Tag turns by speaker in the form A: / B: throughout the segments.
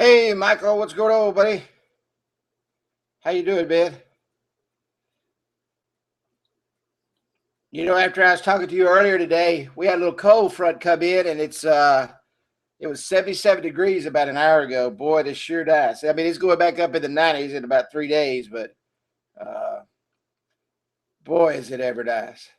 A: Hey, Michael, what's going on, buddy? How you doing, man? You know, after I was talking to you earlier today, we had a little cold front come in, and it was 77 degrees about an hour ago. Boy, this sure does. I mean, it's going back up in the 90s in about 3 days, but uh, boy, is it ever nice.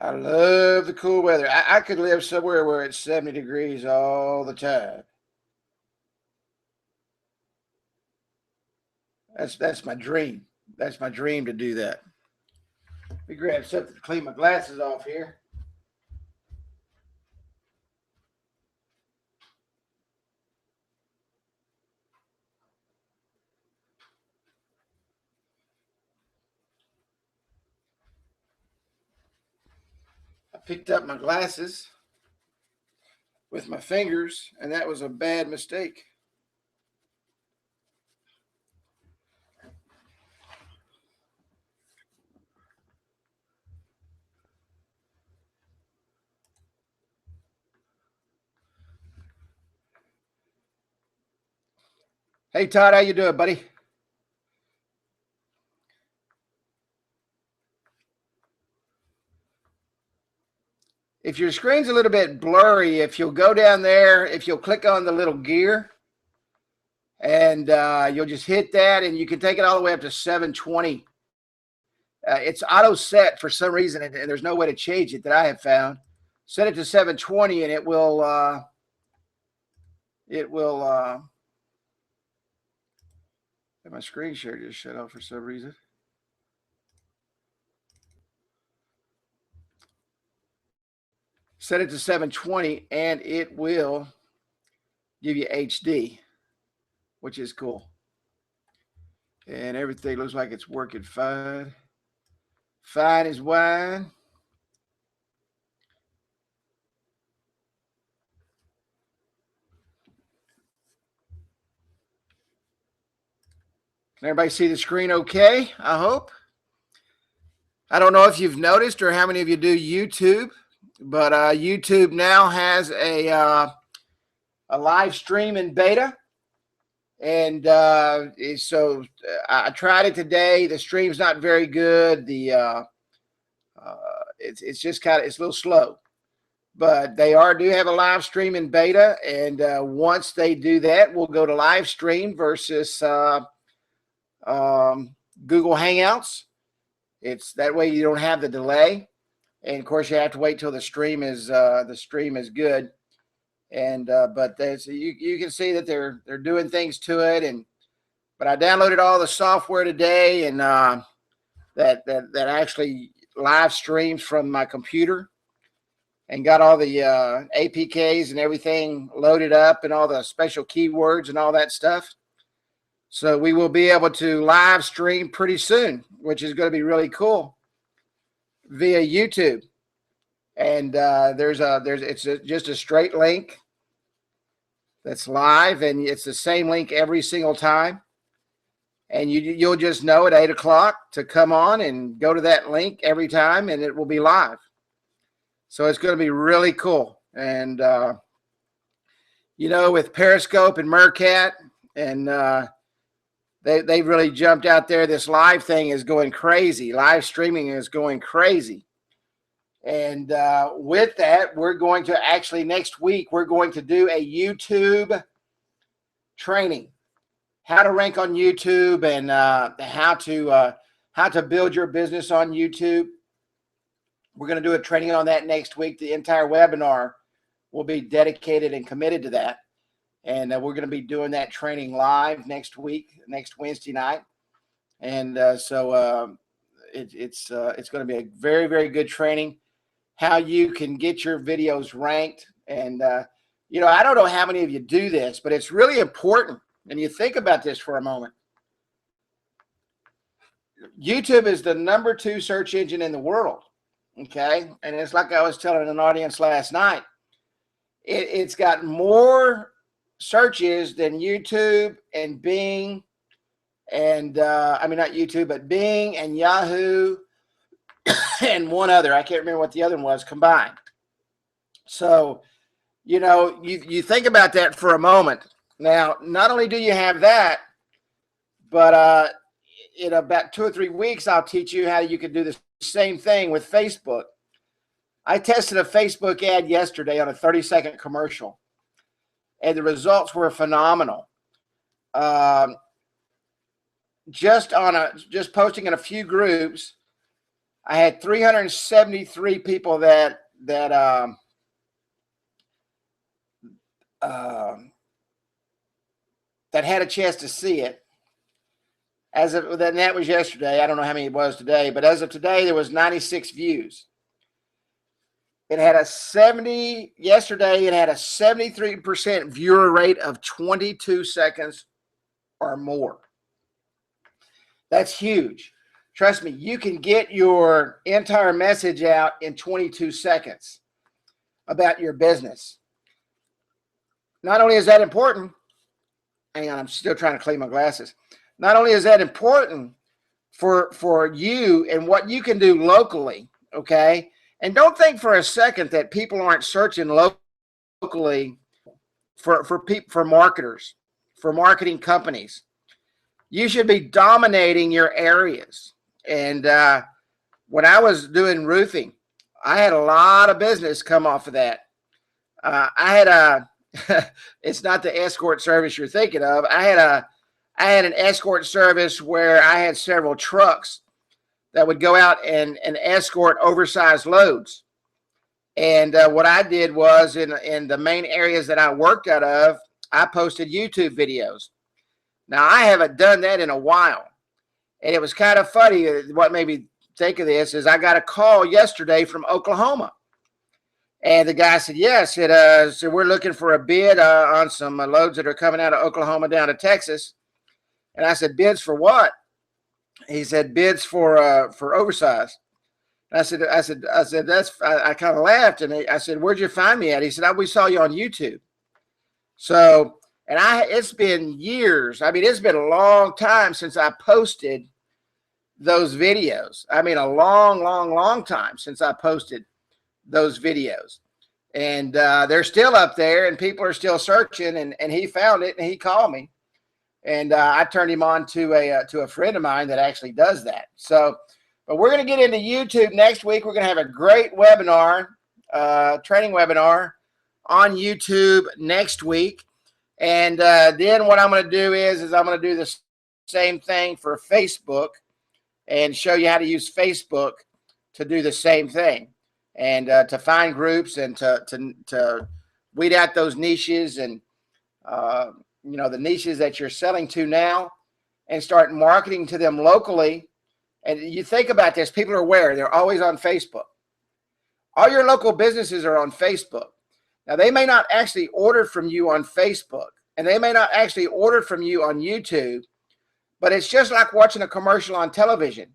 A: I love the cool weather. I could live somewhere where it's 70 degrees all the time. That's my dream. That's my dream to do that. Let me grab something to clean my glasses off here. I picked up my glasses with my fingers, and that was a bad mistake. Hey, Todd, how you doing, buddy? If your screen's a little bit blurry, if you'll go down there, if you'll click on the little gear, and you'll just hit that, and you can take it all the way up to 720. It's auto set for some reason, and there's no way to change it that I have found. Set it to 720, and it will my screen share just shut off for some reason. Set it to 720, and it will give you HD, which is cool. And everything looks like it's working fine. Fine as wine. Can everybody see the screen okay? I hope. I don't know if you've noticed or how many of you do YouTube, but YouTube now has a live stream in beta. And so I tried it today. The stream's not very good. It's just it's a little slow, but they do have a live stream in beta. And once they do that, we'll go to live stream versus Google Hangouts. It's that way you don't have the delay, and of course you have to wait till the stream is good. And but you can see that they're doing things to it. But I downloaded all the software today, and that actually live streams from my computer, and got all the APKs and everything loaded up, and all the special keywords and all that stuff. So we will be able to live stream pretty soon, which is going to be really cool via YouTube. And it's just a straight link that's live, and it's the same link every single time. And you'll just know at 8 o'clock to come on and go to that link every time, and it will be live. So it's going to be really cool. And with Periscope and Meerkat, and they really jumped out there. This live thing is going crazy. Live streaming is going crazy. And with that, we're going to actually next week, we're going to do a YouTube training, how to rank on YouTube, and how to build your business on YouTube. We're going to do a training on that next week. The entire webinar will be dedicated and committed to that. And we're going to be doing that training live next week, next Wednesday night. And it's going to be a very, very good training, how you can get your videos ranked. And, I don't know how many of you do this, but it's really important. And you think about this for a moment. YouTube is the #2 search engine in the world. Okay. And it's like I was telling an audience last night, it's got more searches than YouTube and Bing, and not YouTube, but Bing and Yahoo and one other. I can't remember what the other one was combined. So, you know, you think about that for a moment. Now, not only do you have that, but in about 2 or 3 weeks, I'll teach you how you can do the same thing with Facebook. I tested a Facebook ad yesterday on a 30-second commercial, and the results were phenomenal. Just posting in a few groups, I had 373 people that had a chance to see it. As of that was yesterday. I don't know how many it was today, but as of today, there was 96 views. Yesterday it had a 73% viewer rate of 22 seconds or more. That's huge. Trust me, you can get your entire message out in 22 seconds about your business. Not only is that important, hang on, I'm still trying to clean my glasses. Not only is that important for you and what you can do locally, okay? And don't think for a second that people aren't searching locally for marketers, for marketing companies. You should be dominating your areas. And when I was doing roofing, I had a lot of business come off of that. It's not the escort service you're thinking of. I had an escort service where I had several trucks that would go out and escort oversized loads. And what I did was in the main areas that I worked out of, I posted YouTube videos. Now, I haven't done that in a while. And it was kind of funny. What made me think of this is I got a call yesterday from Oklahoma. And the guy said, yes, so we're looking for a bid on some loads that are coming out of Oklahoma down to Texas. And I said, bids for what? He said, bids for oversized. And I said, I kind of laughed. And I said, where'd you find me at? He said, we saw you on YouTube. So, and it's been years. I mean, it's been a long time since I posted those videos. I mean, a long, long, long time since I posted those videos. And they're still up there and people are still searching, and he found it and he called me. And I turned him on to a friend of mine that actually does that. So, but we're going to get into YouTube next week. We're going to have a great webinar, training webinar on YouTube next week. And then what I'm going to do is I'm going to do the same thing for Facebook and show you how to use Facebook to do the same thing and to find groups and to weed out those niches and you know, the niches that you're selling to now and start marketing to them locally. And you think about this, people are aware, they're always on Facebook. All your local businesses are on Facebook. Now, they may not actually order from you on Facebook, and they may not actually order from you on YouTube, but it's just like watching a commercial on television.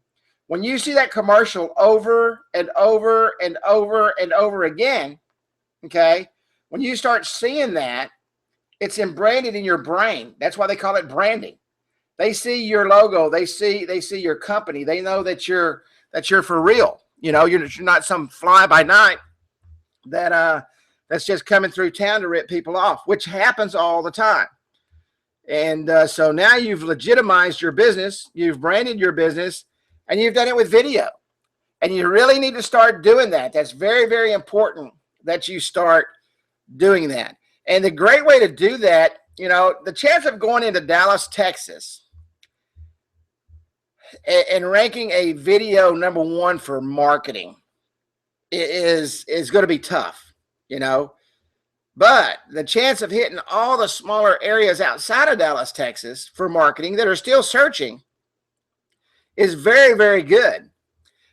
A: When you see that commercial over and over and over and over again, okay, when you start seeing that, it's branded in your brain. That's why they call it branding. They see your logo. They see your company. They know that you're for real. You know, you're not some fly by night that's just coming through town to rip people off, which happens all the time. And so now you've legitimized your business, you've branded your business, and you've done it with video. And you really need to start doing that. That's very, very important that you start doing that. And the great way to do that, you know, the chance of going into Dallas, Texas, and ranking a video #1 for marketing is going to be tough, you know. But the chance of hitting all the smaller areas outside of Dallas, Texas for marketing that are still searching is very, very good.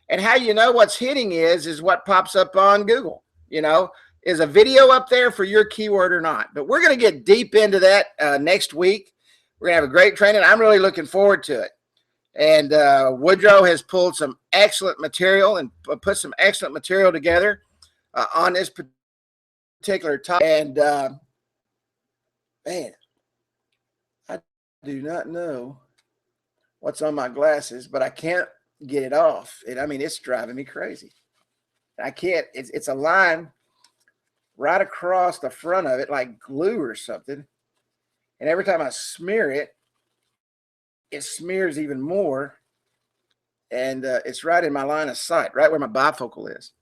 A: And how you know what's hitting is what pops up on Google, you know. Is a video up there for your keyword or not? But we're going to get deep into that next week. We're going to have a great training. I'm really looking forward to it. And Woodrow has pulled some excellent material and put some excellent material together on this particular topic. And man, I do not know what's on my glasses, but I can't get it off. And I mean, it's driving me crazy. I can't. It's a line right across the front of it, like glue or something. And every time I smear it, it smears even more. And it's right in my line of sight, right where my bifocal is.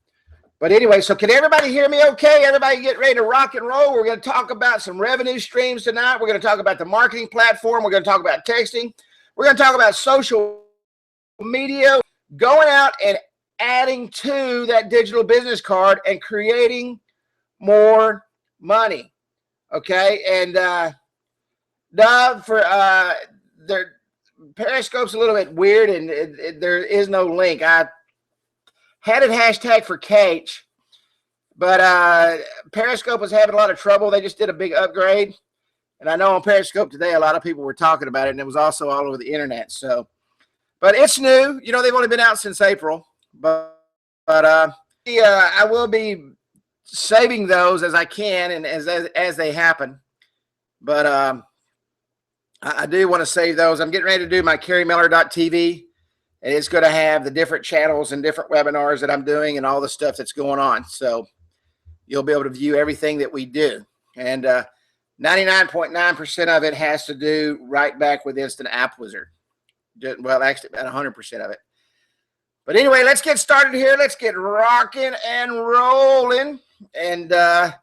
A: But anyway, so can everybody hear me okay? Everybody get ready to rock and roll. We're going to talk about some revenue streams tonight. We're going to talk about the marketing platform. We're going to talk about texting. We're going to talk about social media, going out and adding to that digital business card and creating more money. Okay. And Dove, for their Periscope's a little bit weird, and there is no link. I had it hashtag for Cage, but Periscope was having a lot of trouble. They just did a big upgrade. And I know on Periscope today, a lot of people were talking about it, and it was also all over the internet. So, but it's new. You know, they've only been out since April. But I will be saving those as I can and as they happen. But I do want to save those. I'm getting ready to do my CarrieMiller.tv. And it's going to have the different channels and different webinars that I'm doing and all the stuff that's going on. So you'll be able to view everything that we do. And 99.9% of it has to do right back with Instantappwizard. Well, actually, about 100% of it. But anyway, let's get started here. Let's get rocking and rolling. And we're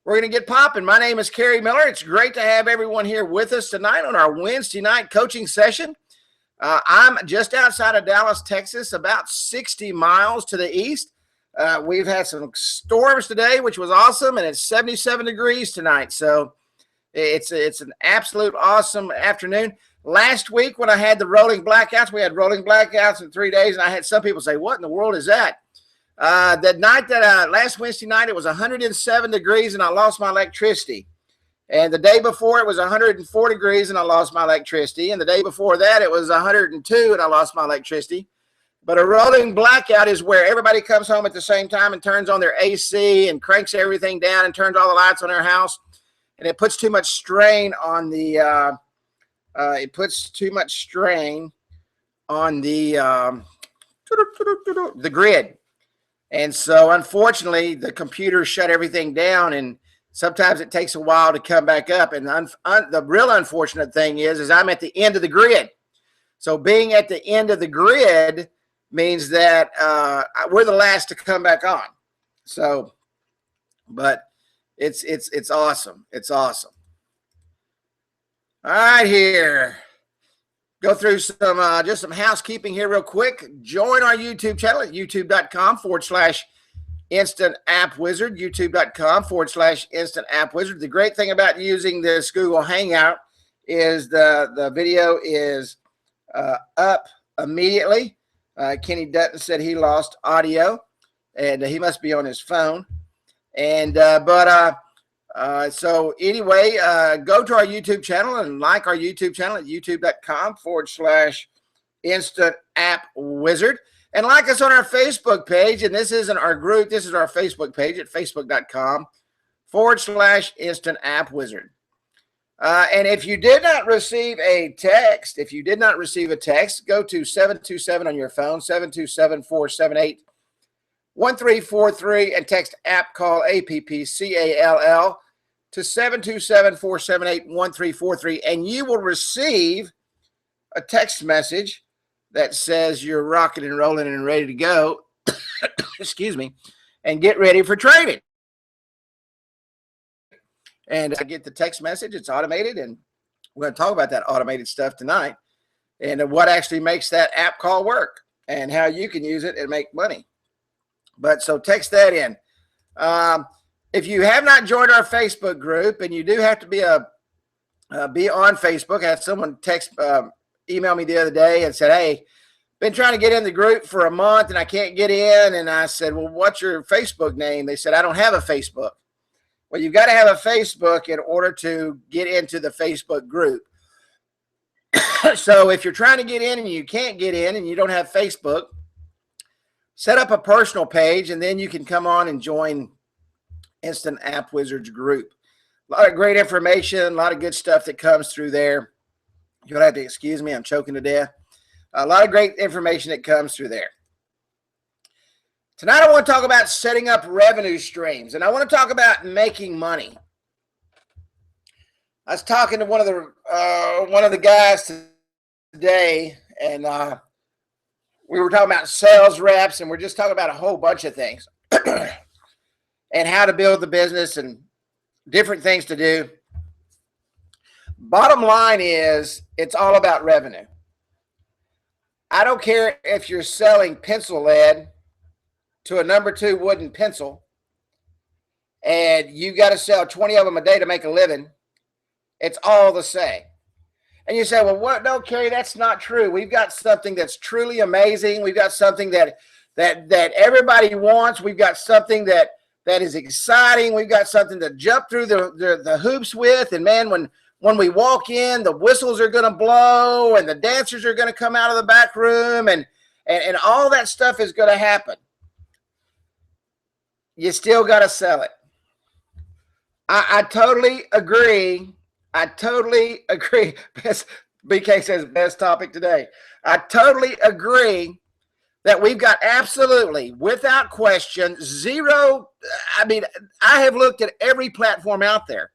A: going to get popping. My name is Carrie Miller. It's great to have everyone here with us tonight on our Wednesday night coaching session. I'm just outside of Dallas, Texas, about 60 miles to the east. We've had some storms today, which was awesome, and it's 77 degrees tonight. So it's an absolute awesome afternoon. Last week when I had the rolling blackouts, we had rolling blackouts in 3 days, and I had some people say, what in the world is that? Last Wednesday night, it was 107 degrees, and I lost my electricity. And the day before, it was 104 degrees, and I lost my electricity. And the day before that, it was 102, and I lost my electricity. But a rolling blackout is where everybody comes home at the same time and turns on their AC and cranks everything down and turns all the lights on their house. And it puts too much strain on the the grid. And so, unfortunately, the computers shut everything down, and sometimes it takes a while to come back up. And the real unfortunate thing is I'm at the end of the grid. So being at the end of the grid means that we're the last to come back on. So, but it's awesome. It's awesome. All right, here. Go through some just some housekeeping here real quick. Join our YouTube channel at youtube.com/InstantAppWizard, youtube.com/InstantAppWizard. The great thing about using this Google Hangout is the video is up immediately. Kenny Dutton said he lost audio, and he must be on his phone. And so anyway, go to our YouTube channel and like our YouTube channel at youtube.com/InstantAppWizard. And like us on our Facebook page, and this isn't our group, this is our Facebook page at facebook.com/InstantAppWizard. And if you did not receive a text, go to 727 on your phone, 727-478-1343, and text app call APPCALL to 727-478-1343, and you will receive a text message that says you're rocking and rolling and ready to go, excuse me, and get ready for trading. And I get the text message, it's automated, and we're going to talk about that automated stuff tonight and what actually makes that app call work and how you can use it and make money. But so text that in. If you have not joined our Facebook group, and you do have to be on Facebook, I had someone email me the other day and said, hey, been trying to get in the group for a month and I can't get in. And I said, well, what's your Facebook name? They said, I don't have a Facebook. Well, you've got to have a Facebook in order to get into the Facebook group. So if you're trying to get in and you can't get in and you don't have Facebook, set up a personal page, and then you can come on and join Instantappwizard's group. A lot of great information, a lot of good stuff that comes through there. You'll have to excuse me, I'm choking to death. A lot of great information that comes through there. Tonight I want to talk about setting up revenue streams, and I want to talk about making money. I was talking to one of the guys today, and we were talking about sales reps, and we're just talking about a whole bunch of things and how to build the business and different things to do. Bottom line is, it's all about revenue. I don't care if you're selling pencil lead to a number 2 wooden pencil and you got to sell 20 of them a day to make a living. It's all the same. And you say, well, what? No, Kerry, that's not true. We've got something that's truly amazing. We've got something that everybody wants. We've got something that is exciting. We've got something to jump through the hoops with. And man, when we walk in, the whistles are going to blow and the dancers are going to come out of the back room and all that stuff is going to happen. You still got to sell it. I totally agree. I totally agree. BK says best topic today. I totally agree that we've got absolutely, without question, zero. I mean, I have looked at every platform out there.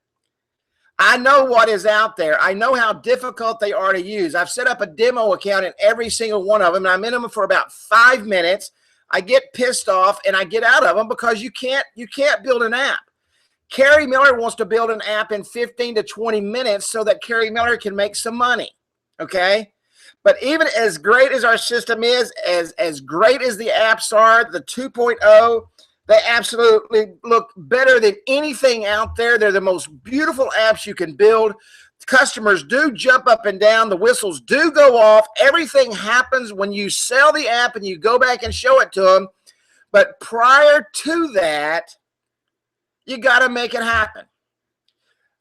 A: I know what is out there. I know how difficult they are to use. I've set up a demo account in every single one of them, and I'm in them for about 5 minutes. I get pissed off and I get out of them because you can't build an app. Kerry Miller wants to build an app in 15 to 20 minutes so that Kerry Miller can make some money. Okay. But even as great as our system is, as great as the apps are, the 2.0, they absolutely look better than anything out there. They're the most beautiful apps you can build. Customers do jump up and down. The whistles do go off. Everything happens when you sell the app and you go back and show it to them. But prior to that, you got to make it happen.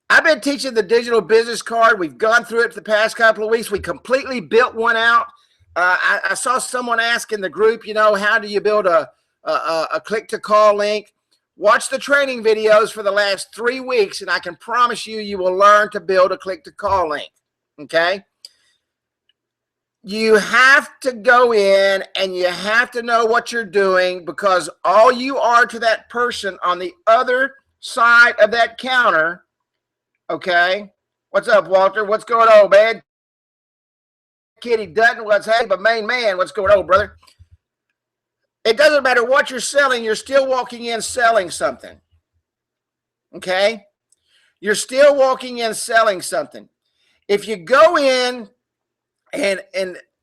A: I've been teaching the digital business card. We've gone through it for the past couple of weeks. We completely built one out. I saw someone ask in the group, how do you build a click-to-call link? Watch the training videos for the last 3 weeks, and I can promise you, you will learn to build a click-to-call link, okay? You have to go in, and you have to know what you're doing, because all you are to that person on the other side of that counter, okay? What's up, Walter? What's going on, man? Kitty Dutton, what's happening? But main man, what's going on, brother? It doesn't matter what you're selling. You're still walking in selling something. Okay? You're still walking in selling something. If you go in, and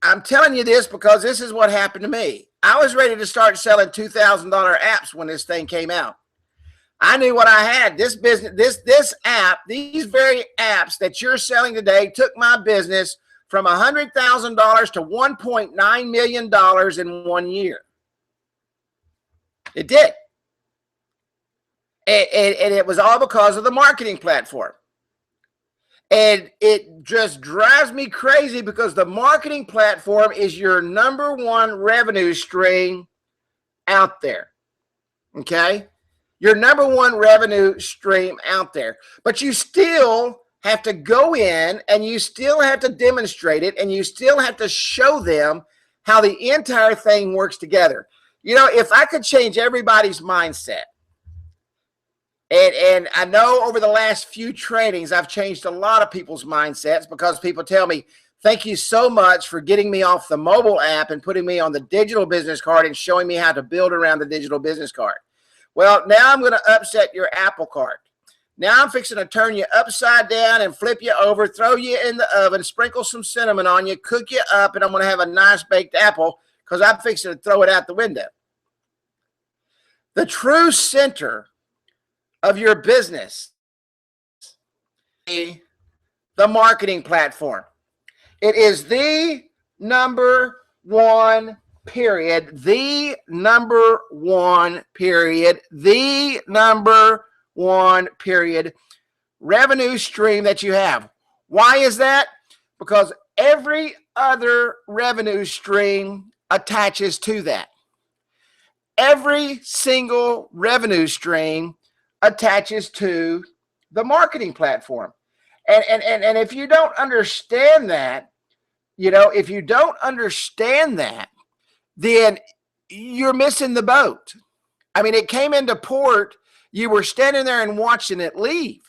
A: I'm telling you this because this is what happened to me. I was ready to start selling $2,000 apps when this thing came out. I knew what I had. This business, this app, these very apps that you're selling today took my business from $100,000 to $1.9 million in 1 year. It did. And it was all because of the marketing platform. And it just drives me crazy because the marketing platform is your number 1 revenue stream out there. Okay? Your number 1 revenue stream out there. But you still have to go in and you still have to demonstrate it and you still have to show them how the entire thing works together. If I could change everybody's mindset, and I know over the last few trainings, I've changed a lot of people's mindsets because people tell me, thank you so much for getting me off the mobile app and putting me on the digital business card and showing me how to build around the digital business card. Well, now I'm going to upset your apple cart. Now I'm fixing to turn you upside down and flip you over, throw you in the oven, sprinkle some cinnamon on you, cook you up, and I'm going to have a nice baked apple because I'm fixing to throw it out the window. The true center of your business, the marketing platform. It is the number 1, period. The number 1, period. The number 1, period. Revenue stream that you have. Why is that? Because every other revenue stream attaches to that. Every single revenue stream attaches to the marketing platform. And if you don't understand that, if you don't understand that, then you're missing the boat. I mean, it came into port. You were standing there and watching it leave.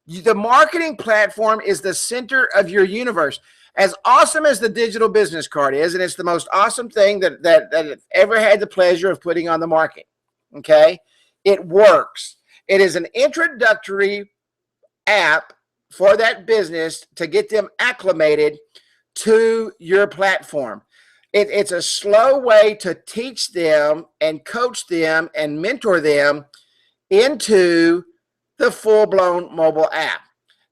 A: The marketing platform is the center of your universe. As awesome as the digital business card is, and it's the most awesome thing that I've ever had the pleasure of putting on the market, okay? It works. It is an introductory app for that business to get them acclimated to your platform. It's a slow way to teach them and coach them and mentor them into the full-blown mobile app.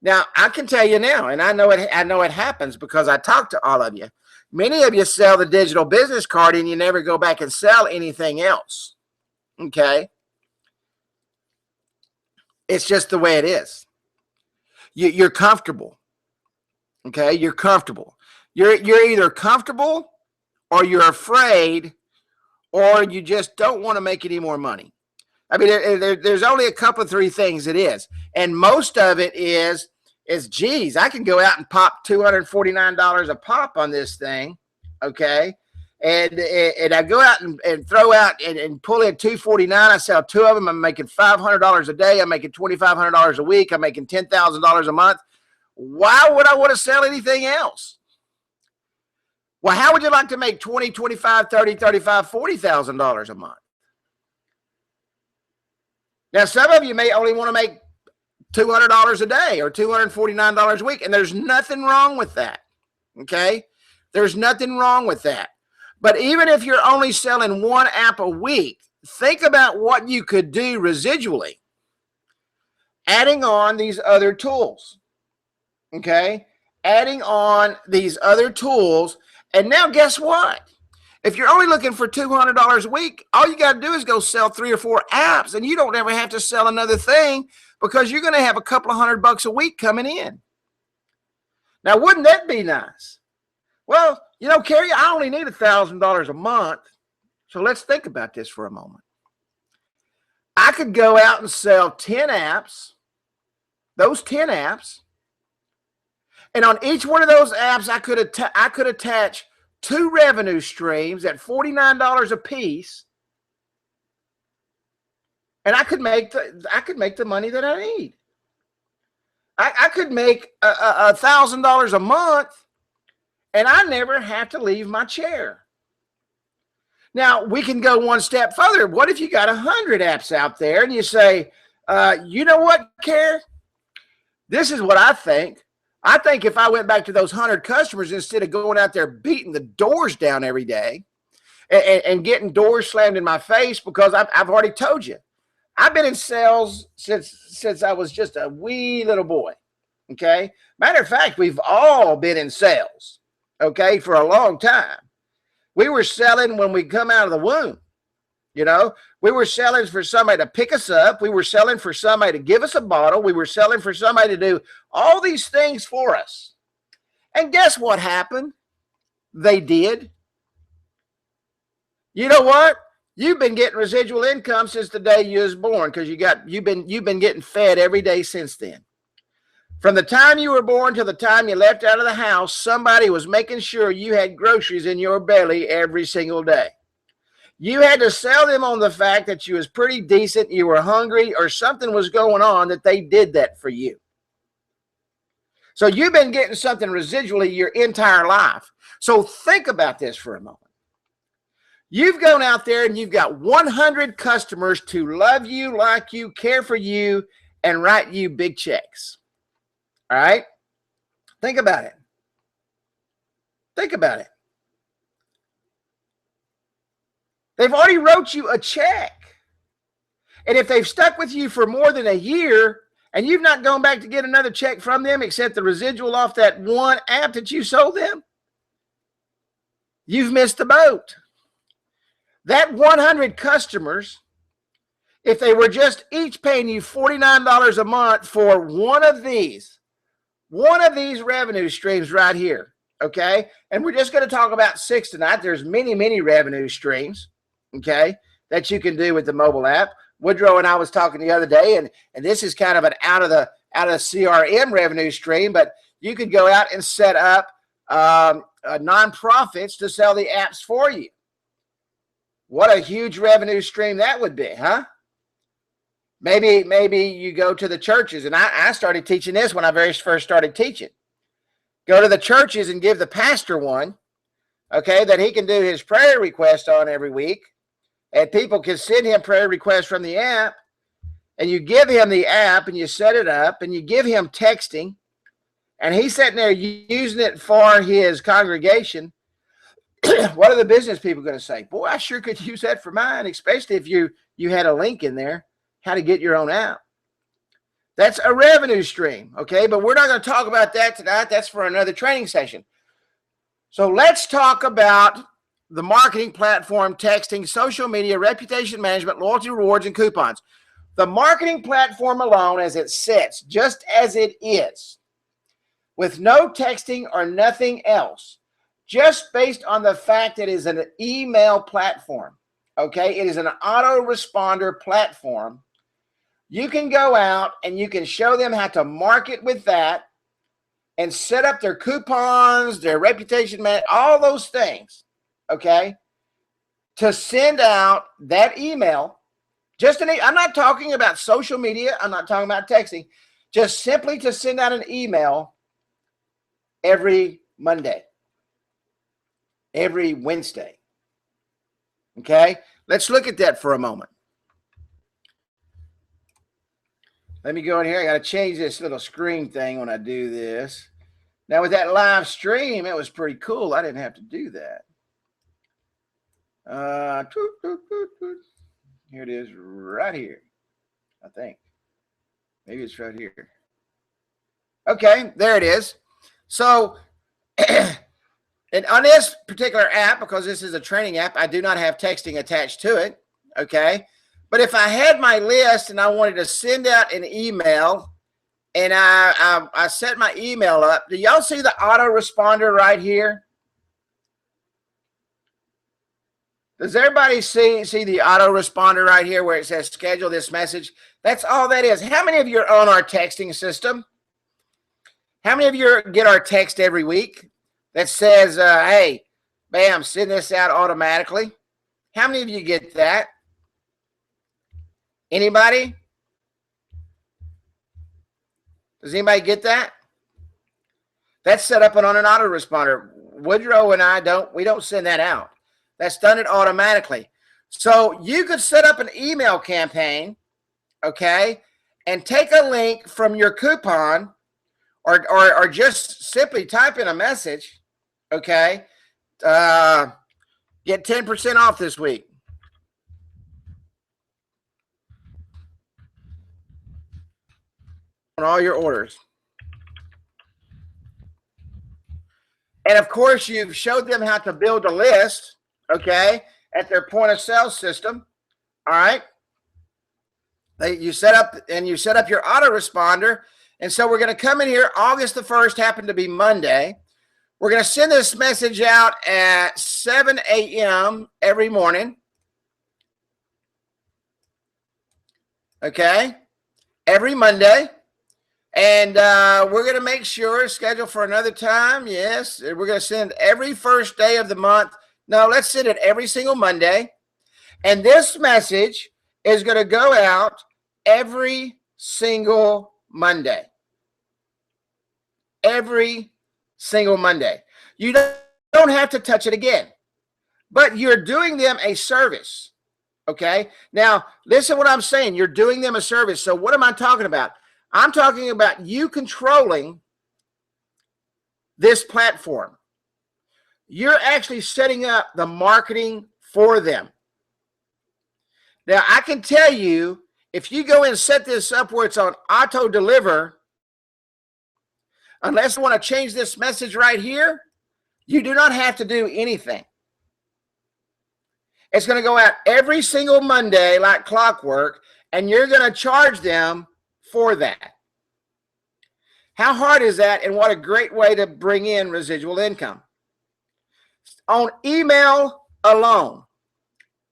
A: Now, I can tell you now, and I know it happens because I talk to all of you. Many of you sell the digital business card and you never go back and sell anything else. Okay? It's just the way it is. You're comfortable. Okay? You're comfortable. You're either comfortable or you're afraid or you just don't want to make any more money. I mean, there's only a couple of three things it is. And most of it is, geez, I can go out and pop $249 a pop on this thing, okay? And I go out and throw out and pull in $249. I sell two of them. I'm making $500 a day. I'm making $2,500 a week. I'm making $10,000 a month. Why would I want to sell anything else? Well, how would you like to make $20,000, $25,000, $30,000, $35,000, $40,000 a month? Now, some of you may only want to make $200 a day or $249 a week, and there's nothing wrong with that, okay? There's nothing wrong with that. But even if you're only selling one app a week, think about what you could do residually, adding on these other tools, okay? Adding on these other tools, and now guess what? If you're only looking for $200 a week, all you got to do is go sell 3 or 4 apps, and you don't ever have to sell another thing because you're going to have a couple of $100 a week coming in. Now, wouldn't that be nice? Well, Carrie, I only need $1,000 a month. So let's think about this for a moment. I could go out and sell 10 apps, those 10 apps, and on each one of those apps, I could attach 2 revenue streams at $49 a piece, and I could make the money that I need. I could make $1,000 a month, and I never have to leave my chair. Now, we can go one step further. What if you got 100 apps out there and you say, you know what, Care? This is what I think. I think if I went back to those 100 customers, instead of going out there beating the doors down every day and getting doors slammed in my face, because I've already told you, I've been in sales since I was just a wee little boy, okay? Matter of fact, we've all been in sales, okay, for a long time. We were selling when we come out of the womb, We were selling for somebody to pick us up. We were selling for somebody to give us a bottle. We were selling for somebody to do all these things for us. And guess what happened? They did. You know what? You've been getting residual income since the day you was born, because you've been getting fed every day since then. From the time you were born till the time you left out of the house, somebody was making sure you had groceries in your belly every single day. You had to sell them on the fact that you was pretty decent, you were hungry, or something was going on that they did that for you. So you've been getting something residually your entire life. So think about this for a moment. You've gone out there and you've got 100 customers to love you, like you, care for you, and write you big checks. All right? Think about it. Think about it. They've already wrote you a check. And if they've stuck with you for more than a year and you've not gone back to get another check from them except the residual off that one app that you sold them, you've missed the boat. That 100 customers, if they were just each paying you $49 a month for one of these revenue streams right here, okay? And we're just going to talk about 6 tonight. There's many, many revenue streams, okay, that you can do with the mobile app. Woodrow and I was talking the other day, and this is kind of an out of the CRM revenue stream, but you could go out and set up nonprofits to sell the apps for you. What a huge revenue stream that would be, huh? Maybe you go to the churches, and I started teaching this when I very first started teaching. Go to the churches and give the pastor one, okay, that he can do his prayer request on every week, and people can send him prayer requests from the app, and you give him the app, and you set it up, and you give him texting, and he's sitting there using it for his congregation. What are the business people going to say? Boy, I sure could use that for mine, especially if you had a link in there, how to get your own app. That's a revenue stream, okay? But we're not going to talk about that tonight. That's for another training session. So let's talk about the marketing platform, texting, social media, reputation management, loyalty rewards, and coupons. The marketing platform alone as it sits, just as it is, with no texting or nothing else, just based on the fact that it is an email platform, okay? It is an autoresponder platform. You can go out and you can show them how to market with that and set up their coupons, their reputation management, all those things, okay, to send out that email. I'm not talking about social media. I'm not talking about texting. Just simply to send out an email every Monday, every Wednesday. Okay, let's look at that for a moment. Let me go in here. I got to change this little screen thing when I do this. Now, with that live stream, it was pretty cool. I didn't have to do that. Here it is right here, I think. Maybe it's right here. Okay, there it is. So, and on this particular app, because this is a training app, I do not have texting attached to it, okay? But if I had my list and I wanted to send out an email and I set my email up, do y'all see the autoresponder right here? Does everybody see the autoresponder right here where it says schedule this message? That's all that is. How many of you are on our texting system? How many of you get our text every week that says, hey, bam, send this out automatically? How many of you get that? Anybody? Does anybody get that? That's set up on an autoresponder. Woodrow and I don't send that out. That's done it automatically. So you could set up an email campaign, okay, and take a link from your coupon or just simply type in a message, okay, get 10% off this week. On all your orders. And of course, you've showed them how to build a list, okay, at their point of sale system. All right. You set up your autoresponder. And so we're going to come in here. August the 1st happened to be Monday. We're going to send this message out at 7 a.m. every morning. Okay. Every Monday. And we're going to make sure, schedule for another time. Yes. We're going to send every first day of the month. No, let's send it every single Monday. And this message is going to go out every single Monday. Every single Monday. You don't have to touch it again. But you're doing them a service. Okay? Now, listen to what I'm saying. You're doing them a service. So what am I talking about? I'm talking about you controlling this platform. You're actually setting up the marketing for them. Now, I can tell you, if you go and set this up where it's on auto deliver, unless you want to change this message right here, you do not have to do anything. It's going to go out every single Monday like clockwork, and you're going to charge them for that. How hard is that, and what a great way to bring in residual income. On email alone,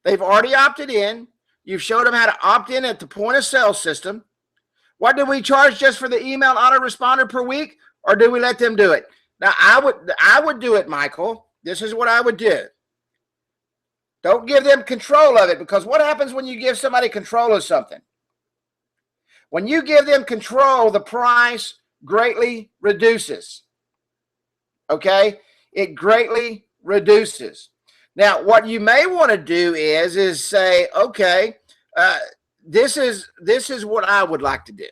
A: they've already opted in. You've showed them how to opt in at the point of sale system. What do we charge just for the email autoresponder per week, or do we let them do it? Now, I would do it, Michael. This is what I would do. Don't give them control of it, because what happens when you give somebody control of something? When you give them control, the price greatly reduces. Okay? It greatly reduces. Now, what you may want to do is say, okay, this is what I would like to do.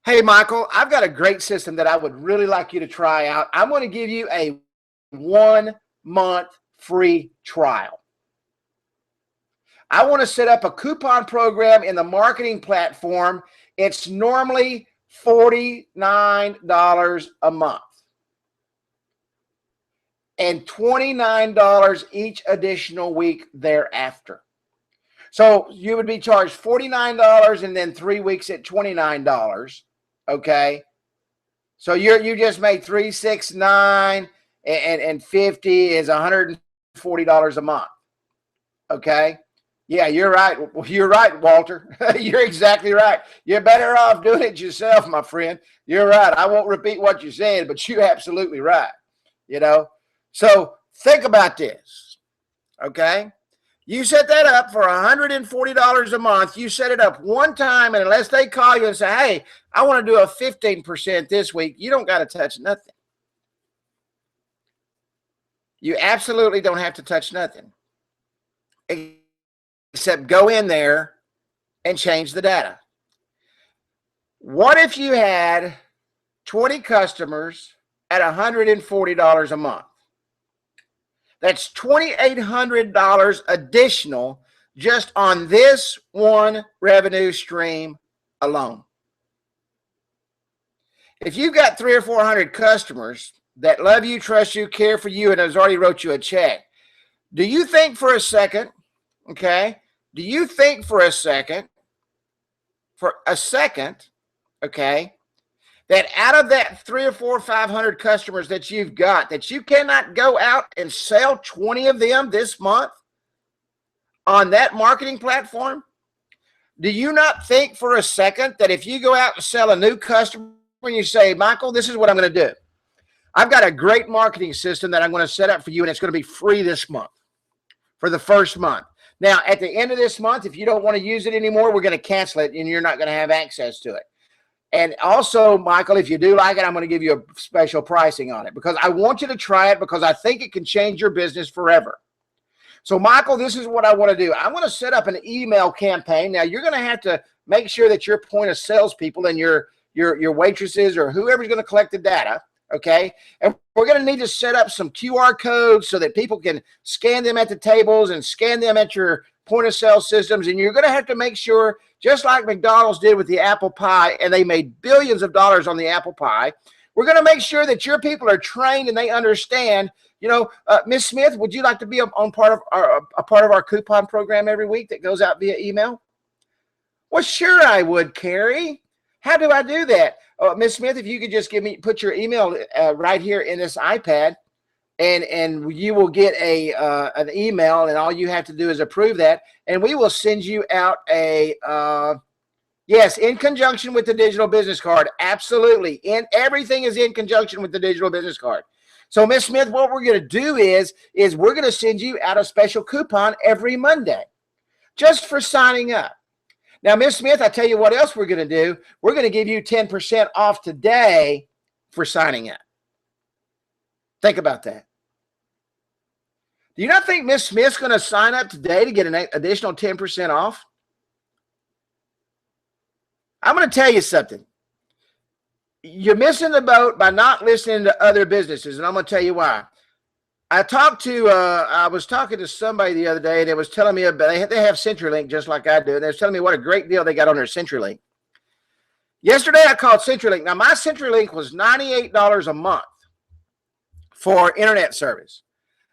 A: Hey, Michael, I've got a great system that I would really like you to try out. I'm going to give you a 1-month free trial. I want to set up a coupon program in the marketing platform. It's normally $49 a month and $29 each additional week thereafter. So you would be charged $49 and then 3 weeks at $29. Okay. So you just made $369 and 50 is $140 a month. Okay. Yeah, you're right. You're right, Walter. You're exactly right. You're better off doing it yourself, my friend. You're right. I won't repeat what you said, but you're absolutely right. You know, so think about this. Okay. You set that up for $140 a month. You set it up one time, and unless they call you and say, hey, I want to do a 15% this week, you don't got to touch nothing. You absolutely don't have to touch nothing, except go in there and change the data. What if you had 20 customers at $140 a month? That's $2,800 additional just on this one revenue stream alone. If you've got 300 or 400 customers that love you, trust you, care for you, and has already wrote you a check, do you think for a second, okay, do you think for a second, okay, that out of that 300 or 400 or 500 customers that you've got, that you cannot go out and sell 20 of them this month on that marketing platform? Do you not think for a second that if you go out and sell a new customer and you say, Michael, this is what I'm going to do. I've got a great marketing system that I'm going to set up for you, and it's going to be free this month for the first month. Now, at the end of this month, if you don't want to use it anymore, we're going to cancel it and you're not going to have access to it. And also, Michael, if you do like it, I'm going to give you a special pricing on it because I want you to try it because I think it can change your business forever. So, Michael, this is what I want to do. I want to set up an email campaign. Now, you're going to have to make sure that your point of sales people and your waitresses or whoever's going to collect the data, okay? And we're going to need to set up some QR codes so that people can scan them at the tables and scan them at your point of sale systems. And you're going to have to make sure, just like McDonald's did with the apple pie, and they made billions of dollars on the apple pie, we're going to make sure that your people are trained and they understand, you know, Ms. Smith, would you like to be a part of our coupon program every week that goes out via email? Well, sure I would, Carrie. How do I do that? Ms. Smith, if you could just put your email right here in this iPad, and you will get an email, and all you have to do is approve that, and we will send you out a yes, in conjunction with the digital business card. Absolutely, everything is in conjunction with the digital business card. So, Ms. Smith, what we're going to do is we're going to send you out a special coupon every Monday, just for signing up. Now, Ms. Smith, I tell you what else we're going to do. We're going to give you 10% off today for signing up. Think about that. Do you not think Ms. Smith's going to sign up today to get an additional 10% off? I'm going to tell you something. You're missing the boat by not listening to other businesses, and I'm going to tell you why. I was talking to somebody the other day, and they was telling me about they have CenturyLink just like I do, and they was telling me what a great deal they got on their CenturyLink. Yesterday, I called CenturyLink. Now, my CenturyLink was $98 a month for internet service.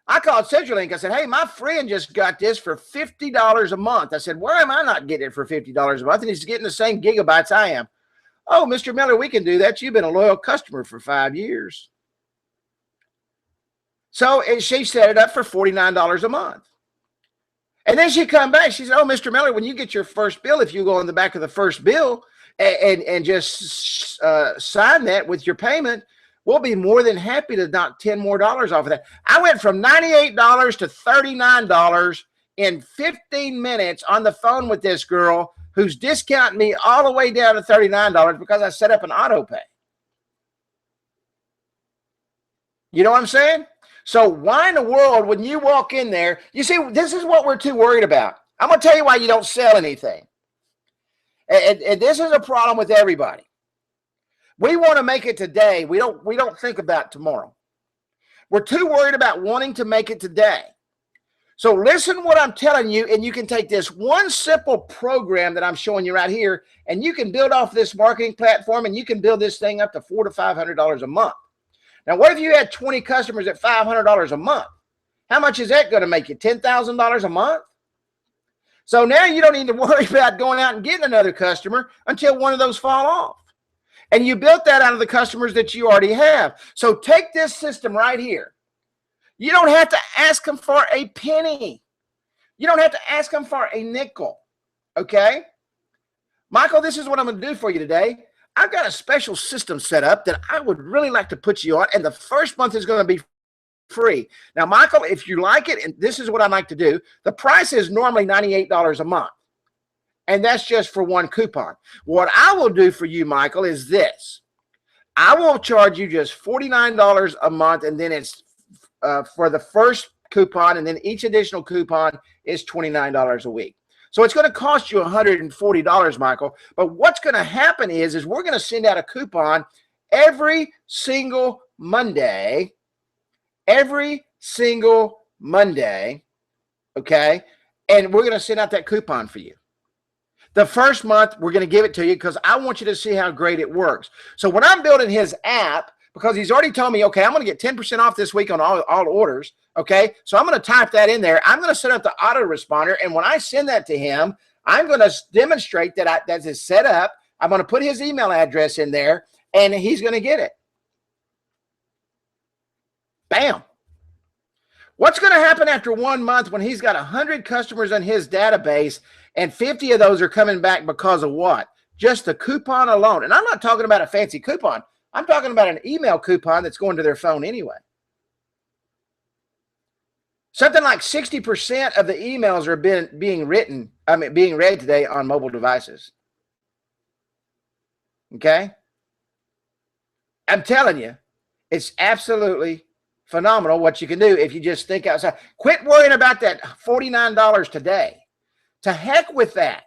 A: I called CenturyLink. I said, hey, my friend just got this for $50 a month. I said, why am I not getting it for $50 a month? And he's getting the same gigabytes I am. Oh, Mr. Miller, we can do that. You've been a loyal customer for 5 years. So she set it up for $49 a month. And then she come back. She said, oh, Mr. Miller, when you get your first bill, if you go on the back of the first bill and just sign that with your payment, we'll be more than happy to knock $10 more off of that. I went from $98 to $39 in 15 minutes on the phone with this girl who's discounting me all the way down to $39 because I set up an auto pay. You know what I'm saying? So why in the world, when you walk in there, you see, this is what we're too worried about. I'm going to tell you why you don't sell anything. And this is a problem with everybody. We want to make it today. We don't think about tomorrow. We're too worried about wanting to make it today. So listen to what I'm telling you, and you can take this one simple program that I'm showing you right here, and you can build off this marketing platform, and you can build this thing up to $400 to $500 a month. Now, what if you had 20 customers at $500 a month? How much is that going to make you? $10,000 a month? So now you don't need to worry about going out and getting another customer until one of those fall off. And you built that out of the customers that you already have. So take this system right here. You don't have to ask them for a penny. You don't have to ask them for a nickel. Okay? Michael, this is what I'm going to do for you today. I've got a special system set up that I would really like to put you on, and the first month is going to be free. Now, Michael, if you like it, and this is what I like to do, the price is normally $98 a month, and that's just for one coupon. What I will do for you, Michael, is this. I will charge you just $49 a month, and then it's for the first coupon, and then each additional coupon is $29 a week. So it's going to cost you $140, Michael. But what's going to happen is we're going to send out a coupon every single Monday. Every single Monday, okay? And we're going to send out that coupon for you. The first month, we're going to give it to you because I want you to see how great it works. So when I'm building his app, because he's already told me, okay, I'm going to get 10% off this week on all orders, okay? So I'm going to type that in there. I'm going to set up the autoresponder, and when I send that to him, I'm going to demonstrate that that is set up. I'm going to put his email address in there, and he's going to get it. Bam. What's going to happen after 1 month when he's got 100 customers in his database and 50 of those are coming back because of what? Just the coupon alone. And I'm not talking about a fancy coupon. I'm talking about an email coupon that's going to their phone anyway. Something like 60% of the emails are being read today on mobile devices. Okay? I'm telling you, it's absolutely phenomenal what you can do if you just think outside. Quit worrying about that $49 today. To heck with that.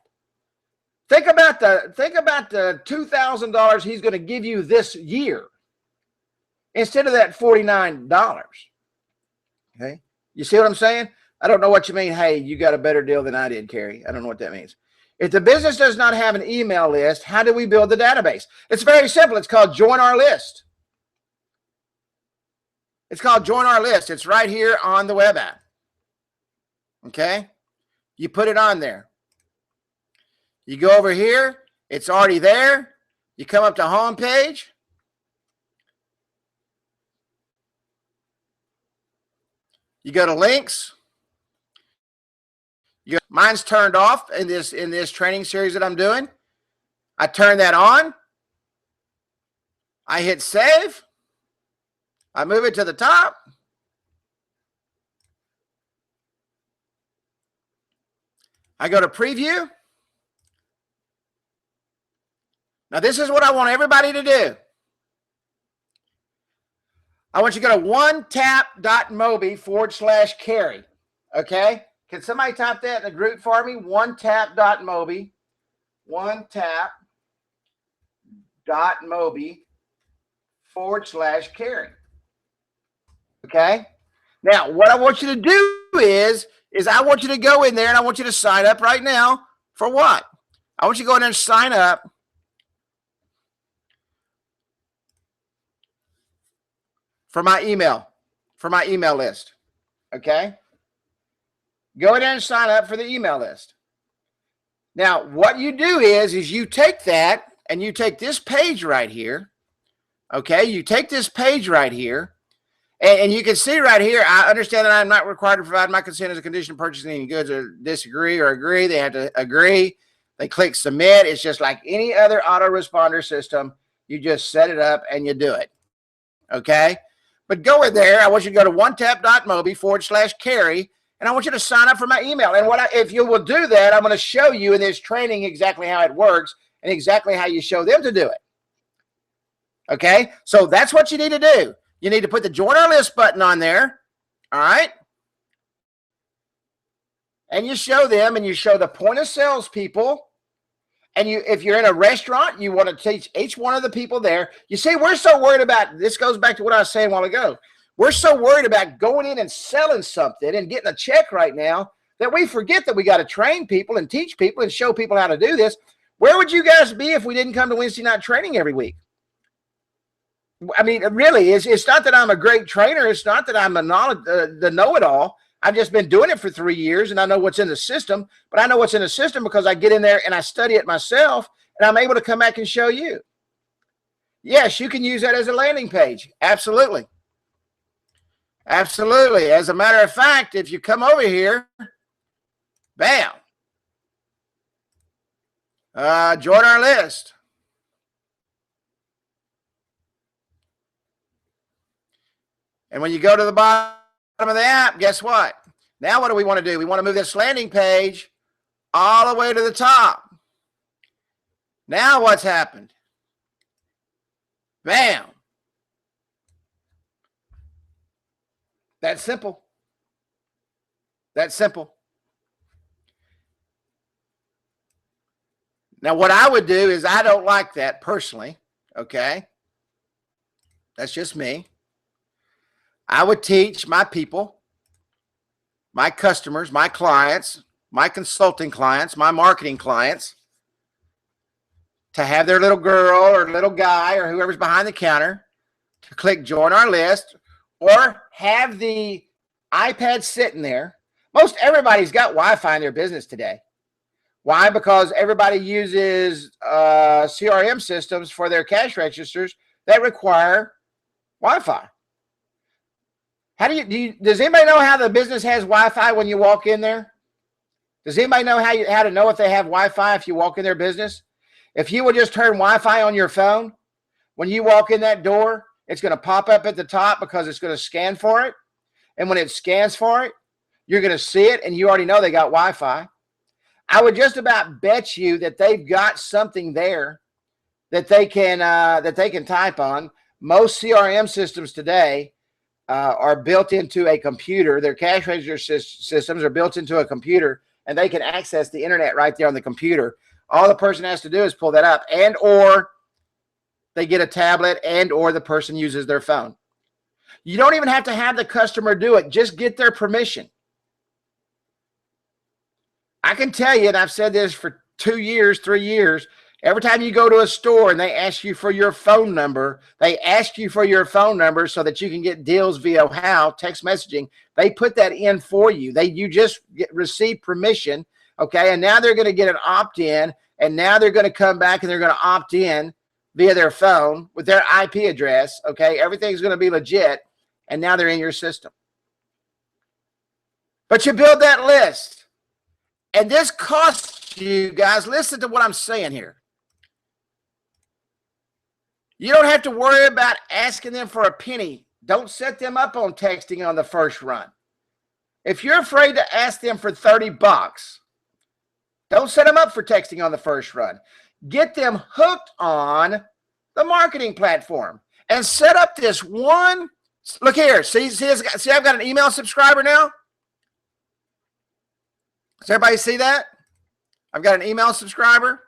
A: Think about the $2,000 he's going to give you this year instead of that $49. Okay? You see what I'm saying? I don't know what you mean. Hey, you got a better deal than I did, Carrie. I don't know what that means. If the business does not have an email list, how do we build the database? It's very simple. It's called Join Our List. It's called Join Our List. It's right here on the web app. Okay? You put it on there. You go over here. It's already there. You come up to home page. You go to links. Mine's turned off in this training series that I'm doing. I turn that on. I hit save. I move it to the top. I go to preview. Now, this is what I want everybody to do. I want you to go to onetap.mobi/Carrie. Okay? Can somebody type that in the group for me? onetap.mobi. onetap.mobi/Carrie. Okay? Now, what I want you to do is I want you to go in there and I want you to sign up right now for what? I want you to go in there and sign up for my email list. Okay? Go in there and sign up for the email list. Now, what you do is you take that and you take this page right here. Okay? You take this page right here. And you can see right here, I understand that I'm not required to provide my consent as a condition of purchasing any goods or disagree or agree. They have to agree. They click submit. It's just like any other autoresponder system. You just set it up and you do it. okay? But go in there. I want you to go to onetap.mobi/carry, and I want you to sign up for my email. And if you will do that, I'm going to show you in this training exactly how it works and exactly how you show them to do it. Okay? So that's what you need to do. You need to put the join our list button on there, all right? And you show them, and you show the point of sales people. And if you're in a restaurant, you want to teach each one of the people there. You see, we're so worried about, this goes back to what I was saying a while ago. We're so worried about going in and selling something and getting a check right now that we forget that we got to train people and teach people and show people how to do this. Where would you guys be if we didn't come to Wednesday night training every week? I mean, really, it's not that I'm a great trainer. It's not that I'm the know-it-all. I've just been doing it for 3 years, and I know what's in the system. But I know what's in the system because I get in there and I study it myself, and I'm able to come back and show you. Yes, you can use that as a landing page. Absolutely. Absolutely. As a matter of fact, if you come over here, bam, join our list. And when you go to the bottom of the app, guess what? Now what do we want to do? We want to move this landing page all the way to the top. Now what's happened? Bam. That's simple. That's simple. Now what I would do is, I don't like that personally, okay? That's just me. I would teach my people, my customers, my clients, my consulting clients, my marketing clients to have their little girl or little guy or whoever's behind the counter to click join our list, or have the iPad sitting there. Most everybody's got Wi-Fi in their business today. Why? Because everybody uses CRM systems for their cash registers that require Wi-Fi. How does anybody know how the business has Wi-Fi when you walk in there? Does anybody know how to know if they have Wi-Fi if you walk in their business? If you would just turn Wi-Fi on your phone, when you walk in that door, it's going to pop up at the top because it's going to scan for it. And when it scans for it, you're going to see it, and you already know they got Wi-Fi. I would just about bet you that they've got something there that they can type on. Most CRM systems today are built into a computer. Their cash register systems are built into a computer, and they can access the internet right there on the computer. All the person has to do is pull that up, and or they get a tablet, and or the person uses their phone. You don't even have to have the customer do it. Just get their permission. I can tell you, and I've said this for 2 years, 3 years, every time you go to a store and they ask you for your phone number, they ask you for your phone number so that you can get deals via text messaging. They put that in for you. You just receive permission, okay? And now they're going to get an opt-in, and now they're going to come back and they're going to opt in via their phone with their IP address, okay? Everything's going to be legit, and now they're in your system. But you build that list. And this costs you, guys, listen to what I'm saying here. You don't have to worry about asking them for a penny. Don't set them up on texting on the first run. If you're afraid to ask them for $30, don't set them up for texting on the first run. Get them hooked on the marketing platform and set up this one. Look here. See, I've got an email subscriber now. Does everybody see that? I've got an email subscriber.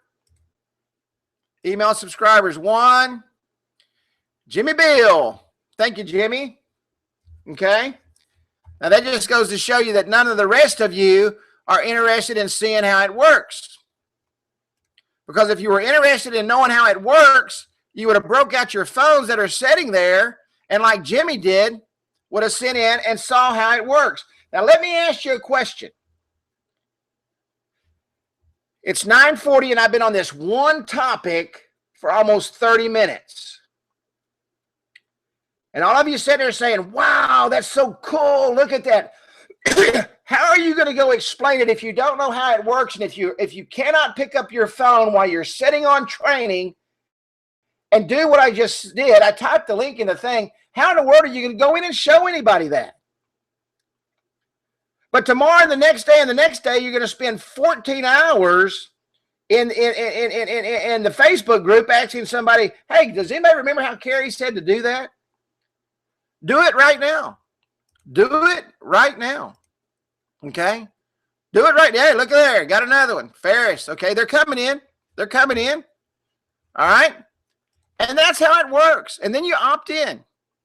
A: Email subscribers 1. Jimmy Bill. Thank you, Jimmy. Okay. Now that just goes to show you that none of the rest of you are interested in seeing how it works. Because if you were interested in knowing how it works, you would have broke out your phones that are sitting there, and like Jimmy did, would have sent in and saw how it works. Now let me ask you a question. It's 9:40 and I've been on this one topic for almost 30 minutes. And all of you sitting there saying, wow, that's so cool. Look at that. How are you going to go explain it if you don't know how it works? And if you cannot pick up your phone while you're sitting on training and do what I just did, I typed the link in the thing. How in the world are you going to go in and show anybody that? But tomorrow and the next day and the next day, you're going to spend 14 hours in the Facebook group asking somebody, hey, does anybody remember how Carrie said to do that? Do it right now. Do it right now. Okay? Do it right now. Hey, look at there. Got another one. Ferris. Okay, they're coming in. They're coming in. All right? And that's how it works. And then you opt in.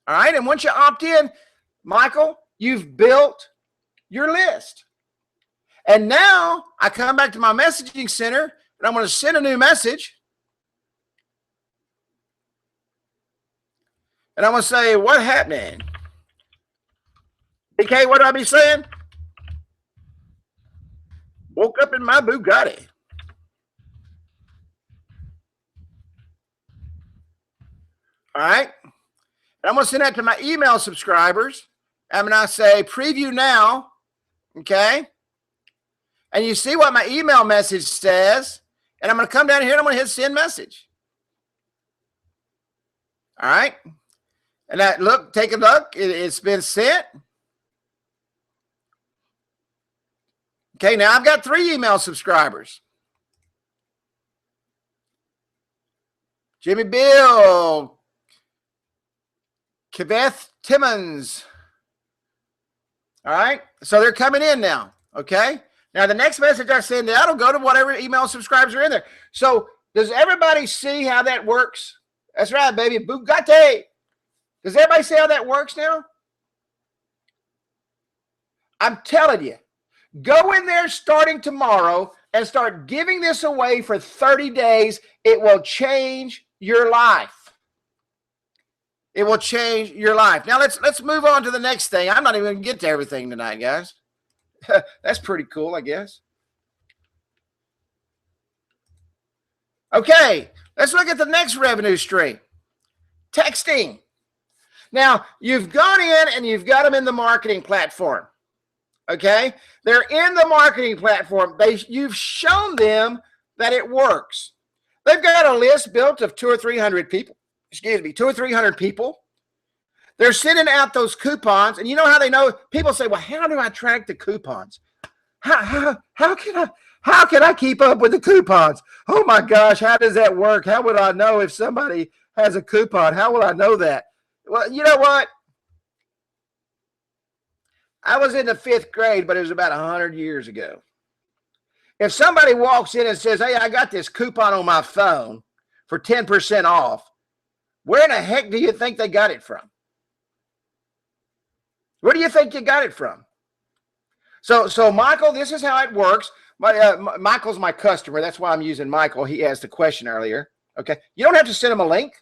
A: All right? And once you opt in, Michael, you've built your list. And now I come back to my messaging center and I'm going to send a new message. And I'm going to say, what happening? BK, what do I be saying? Woke up in my Bugatti. All right. And I'm going to send that to my email subscribers. I'm going to say preview now. Okay. And you see what my email message says. And I'm going to come down here and I'm going to hit send message. All right. And that, look, take a look. It's been sent. Okay. Now I've got 3 email subscribers. Jimmy Bill, Keveth Timmons. All right. So they're coming in now. Okay. Now the next message I send out will go to whatever email subscribers are in there. So does everybody see how that works? That's right, baby. Bugatti. Does everybody see how that works now? I'm telling you, go in there starting tomorrow and start giving this away for 30 days. It will change your life. It will change your life. Now let's move on to the next thing. I'm not even going to get to everything tonight, guys. That's pretty cool, I guess. Okay, let's look at the next revenue stream. Texting. Now, you've gone in and you've got them in the marketing platform. Okay? They're in the marketing platform. You've shown them that it works. They've got a list built of 200 or 300 people. Excuse me, 200 or 300 people. They're sending out those coupons, and you know how they know? People say, well, how do I track the coupons? How can I keep up with the coupons? Oh my gosh, how does that work? How would I know if somebody has a coupon? How will I know that? Well, you know what? I was in the 5th grade, but it was about 100 years ago. If somebody walks in and says, hey, I got this coupon on my phone for 10% off, where in the heck do you think they got it from? Where do you think you got it from? So Michael, this is how it works. Michael's my customer. That's why I'm using Michael. He asked a question earlier. Okay. You don't have to send him a link.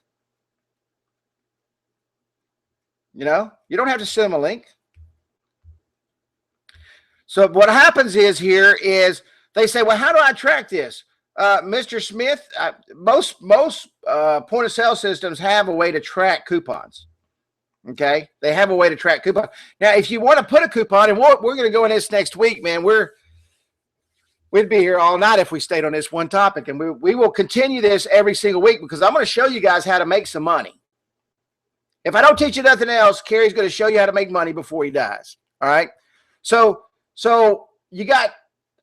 A: You know, you don't have to send him a link. So what happens is here is they say, well, how do I track this? Mr. Smith, most point of sale systems have a way to track coupons. Okay. They have a way to track coupons. Now, if you want to put a coupon, and we're going to go in this next week, man, we'd be here all night if we stayed on this one topic, and we will continue this every single week because I'm going to show you guys how to make some money. If I don't teach you nothing else, Kerry's going to show you how to make money before he dies. All right. So you got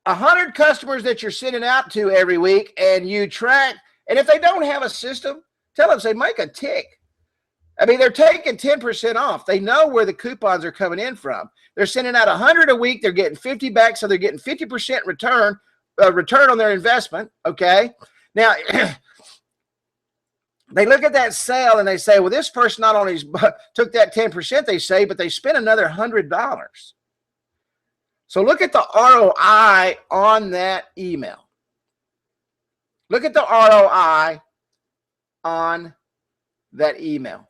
A: 100 customers that you're sending out to every week, and you track. And if they don't have a system, tell them, say, make a tick. I mean, they're taking 10% off. They know where the coupons are coming in from. They're sending out 100 a week. They're getting 50 back, so they're getting 50% return on their investment. Okay. Now, they look at that sale and they say, well, this person not only took that 10%, they say, but they spent another $100. So look at the ROI on that email. Look at the ROI on that email.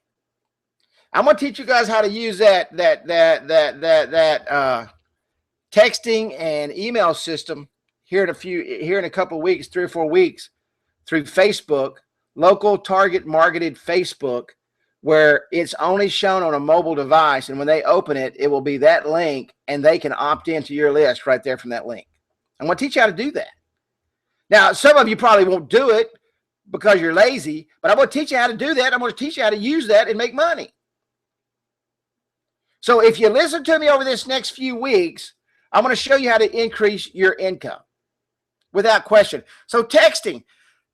A: I'm going to teach you guys how to use that texting and email system here in a couple of weeks, 3 or 4 weeks, through Facebook, local target marketed Facebook, where it's only shown on a mobile device. And when they open it, it will be that link, and they can opt into your list right there from that link. I'm going to teach you how to do that. Now, some of you probably won't do it because you're lazy, but I'm going to teach you how to do that. I'm going to teach you how to use that and make money. So if you listen to me over this next few weeks, I'm going to show you how to increase your income without question. So texting.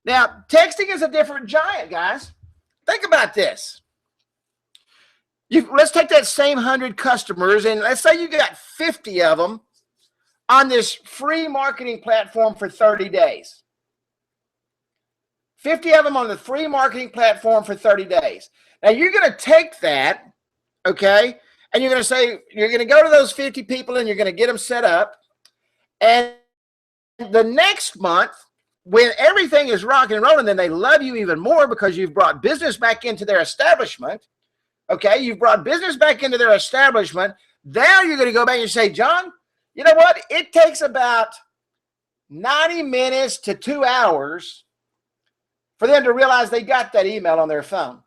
A: Now, texting is a different giant, guys. Think about this. Let's take that same 100 customers, and let's say you got 50 of them on this free marketing platform for 30 days. 50 of them on the free marketing platform for 30 days. Now, you're going to take that, okay, and you're going to say, you're going to go to those 50 people and you're going to get them set up. And the next month, when everything is rocking and rolling, then they love you even more because you've brought business back into their establishment. Okay, you've brought business back into their establishment. Now you're going to go back and say, John, you know what? It takes about 90 minutes to 2 hours for them to realize they got that email on their phone.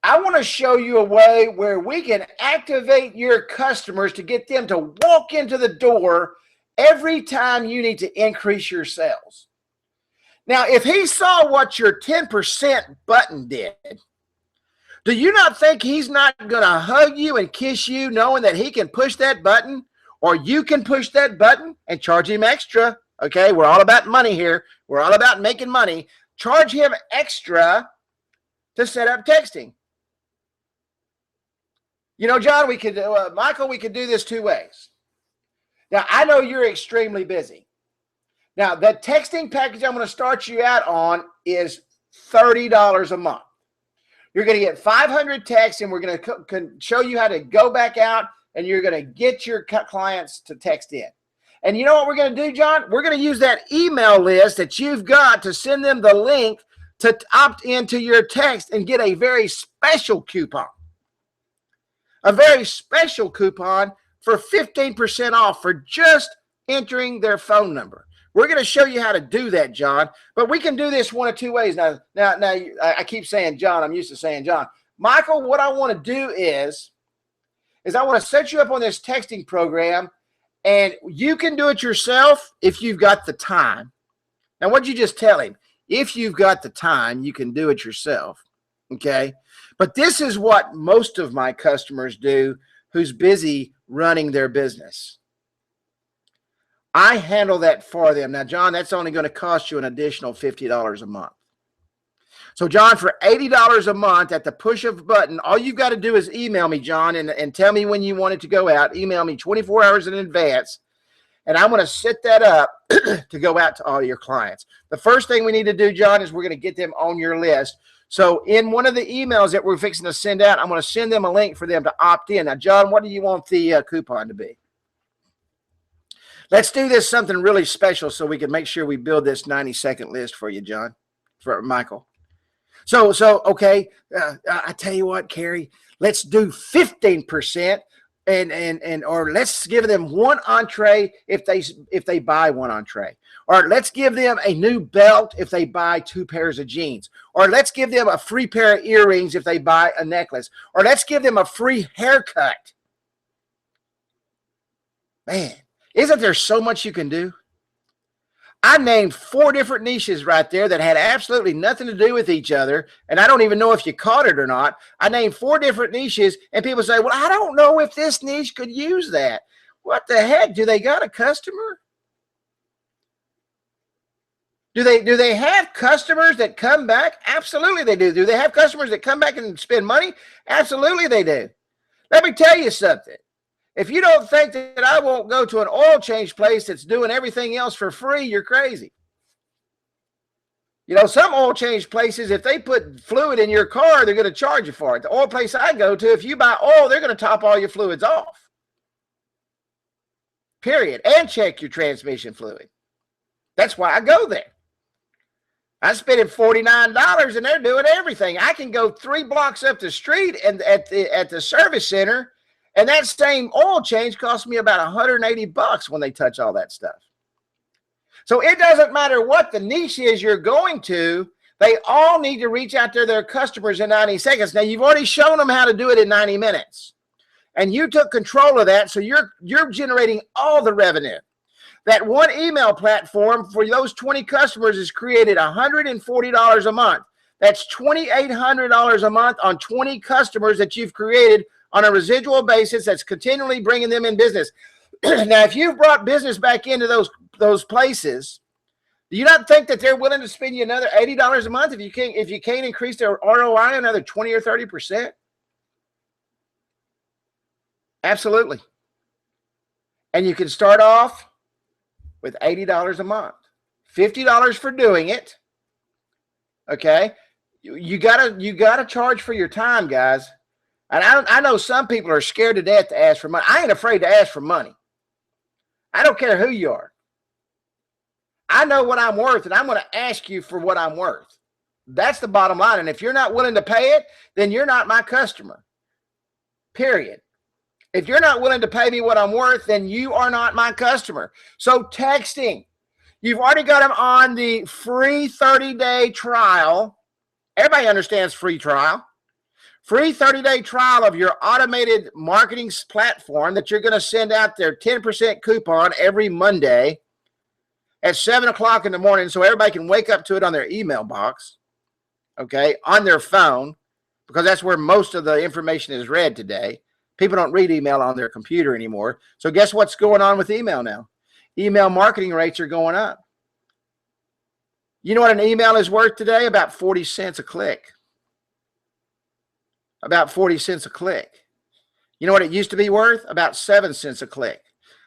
A: I want to show you a way where we can activate your customers to get them to walk into the door every time you need to increase your sales. Now, if he saw what your 10% button did, do you not think he's not going to hug you and kiss you knowing that he can push that button, or you can push that button and charge him extra? Okay, we're all about money here. We're all about making money. Charge him extra to set up texting. You know, John, Michael, we could do this 2 ways. Now, I know you're extremely busy. Now, the texting package I'm going to start you out on is $30 a month. You're going to get 500 texts, and we're going to show you how to go back out, and you're going to get your clients to text in. And you know what we're going to do, John? We're going to use that email list that you've got to send them the link to opt into your text and get a very special coupon. A very special coupon for 15% off for just entering their phone number. We're going to show you how to do that, John, but we can do this one of 2 ways. Now, I keep saying John. I'm used to saying John. Michael, what I want to do is I want to set you up on this texting program, and you can do it yourself if you've got the time. Now, what did you just tell him? If you've got the time, you can do it yourself, okay? But this is what most of my customers do who's busy running their business. I handle that for them. Now, John, that's only going to cost you an additional $50 a month. So, John, for $80 a month at the push of a button, all you've got to do is email me, John, and tell me when you want it to go out. Email me 24 hours in advance, and I'm going to set that up to go out to all your clients. The first thing we need to do, John, is we're going to get them on your list. So in one of the emails that we're fixing to send out, I'm going to send them a link for them to opt in. Now, John, what do you want the coupon to be? Let's do this something really special so we can make sure we build this 90-second list for you, John, for Michael. So okay, I tell you what, Carrie, let's do 15%, or let's give them one entree if they buy one entree, or let's give them a new belt if they buy 2 pairs of jeans, or let's give them a free pair of earrings if they buy a necklace, or let's give them a free haircut. Man, isn't there so much you can do? I named 4 different niches right there that had absolutely nothing to do with each other, and I don't even know if you caught it or not. I named 4 different niches, and people say, well, I don't know if this niche could use that. What the heck? Do they got a customer? Do they have customers that come back? Absolutely they do. Do they have customers that come back and spend money? Absolutely they do. Let me tell you something. If you don't think that I won't go to an oil change place that's doing everything else for free, you're crazy. You know, some oil change places, if they put fluid in your car, they're going to charge you for it. The oil place I go to, if you buy oil, they're going to top all your fluids off. Period. And check your transmission fluid. That's why I go there. I'm spending $49 and they're doing everything. I can go 3 blocks up the street and at the service center, and that same oil change costs me about $180 when they touch all that stuff. So it doesn't matter what the niche is you're going to, they all need to reach out to their customers in 90 seconds. Now, you've already shown them how to do it in 90 minutes. And you took control of that, so you're generating all the revenue. That one email platform for those 20 customers has created $140 a month. That's $2,800 a month on 20 customers that you've created on a residual basis that's continually bringing them in business. Now, if you've brought business back into those places, do you not think that they're willing to spend you another $80 a month if you can't increase their ROI another 20 or 30%? Absolutely. And you can start off with $80 a month, $50 for doing it. Okay, you gotta charge for your time, guys. And I know some people are scared to death to ask for money. I ain't afraid to ask for money. I don't care who you are. I know what I'm worth, and I'm going to ask you for what I'm worth. That's the bottom line. And if you're not willing to pay it, then you're not my customer. Period. If you're not willing to pay me what I'm worth, then you are not my customer. So texting, you've already got them on the free 30-day trial. Everybody understands free trial. Free 30-day trial of your automated marketing platform that you're going to send out their 10% coupon every Monday at 7 o'clock in the morning so everybody can wake up to it on their email box, okay, on their phone, because that's where most of the information is read today. People don't read email on their computer anymore. So guess what's going on with email now? Email marketing rates are going up. You know what an email is worth today? About 40 cents a click. About 40 cents a click. You know what it used to be worth? About 7 cents a click.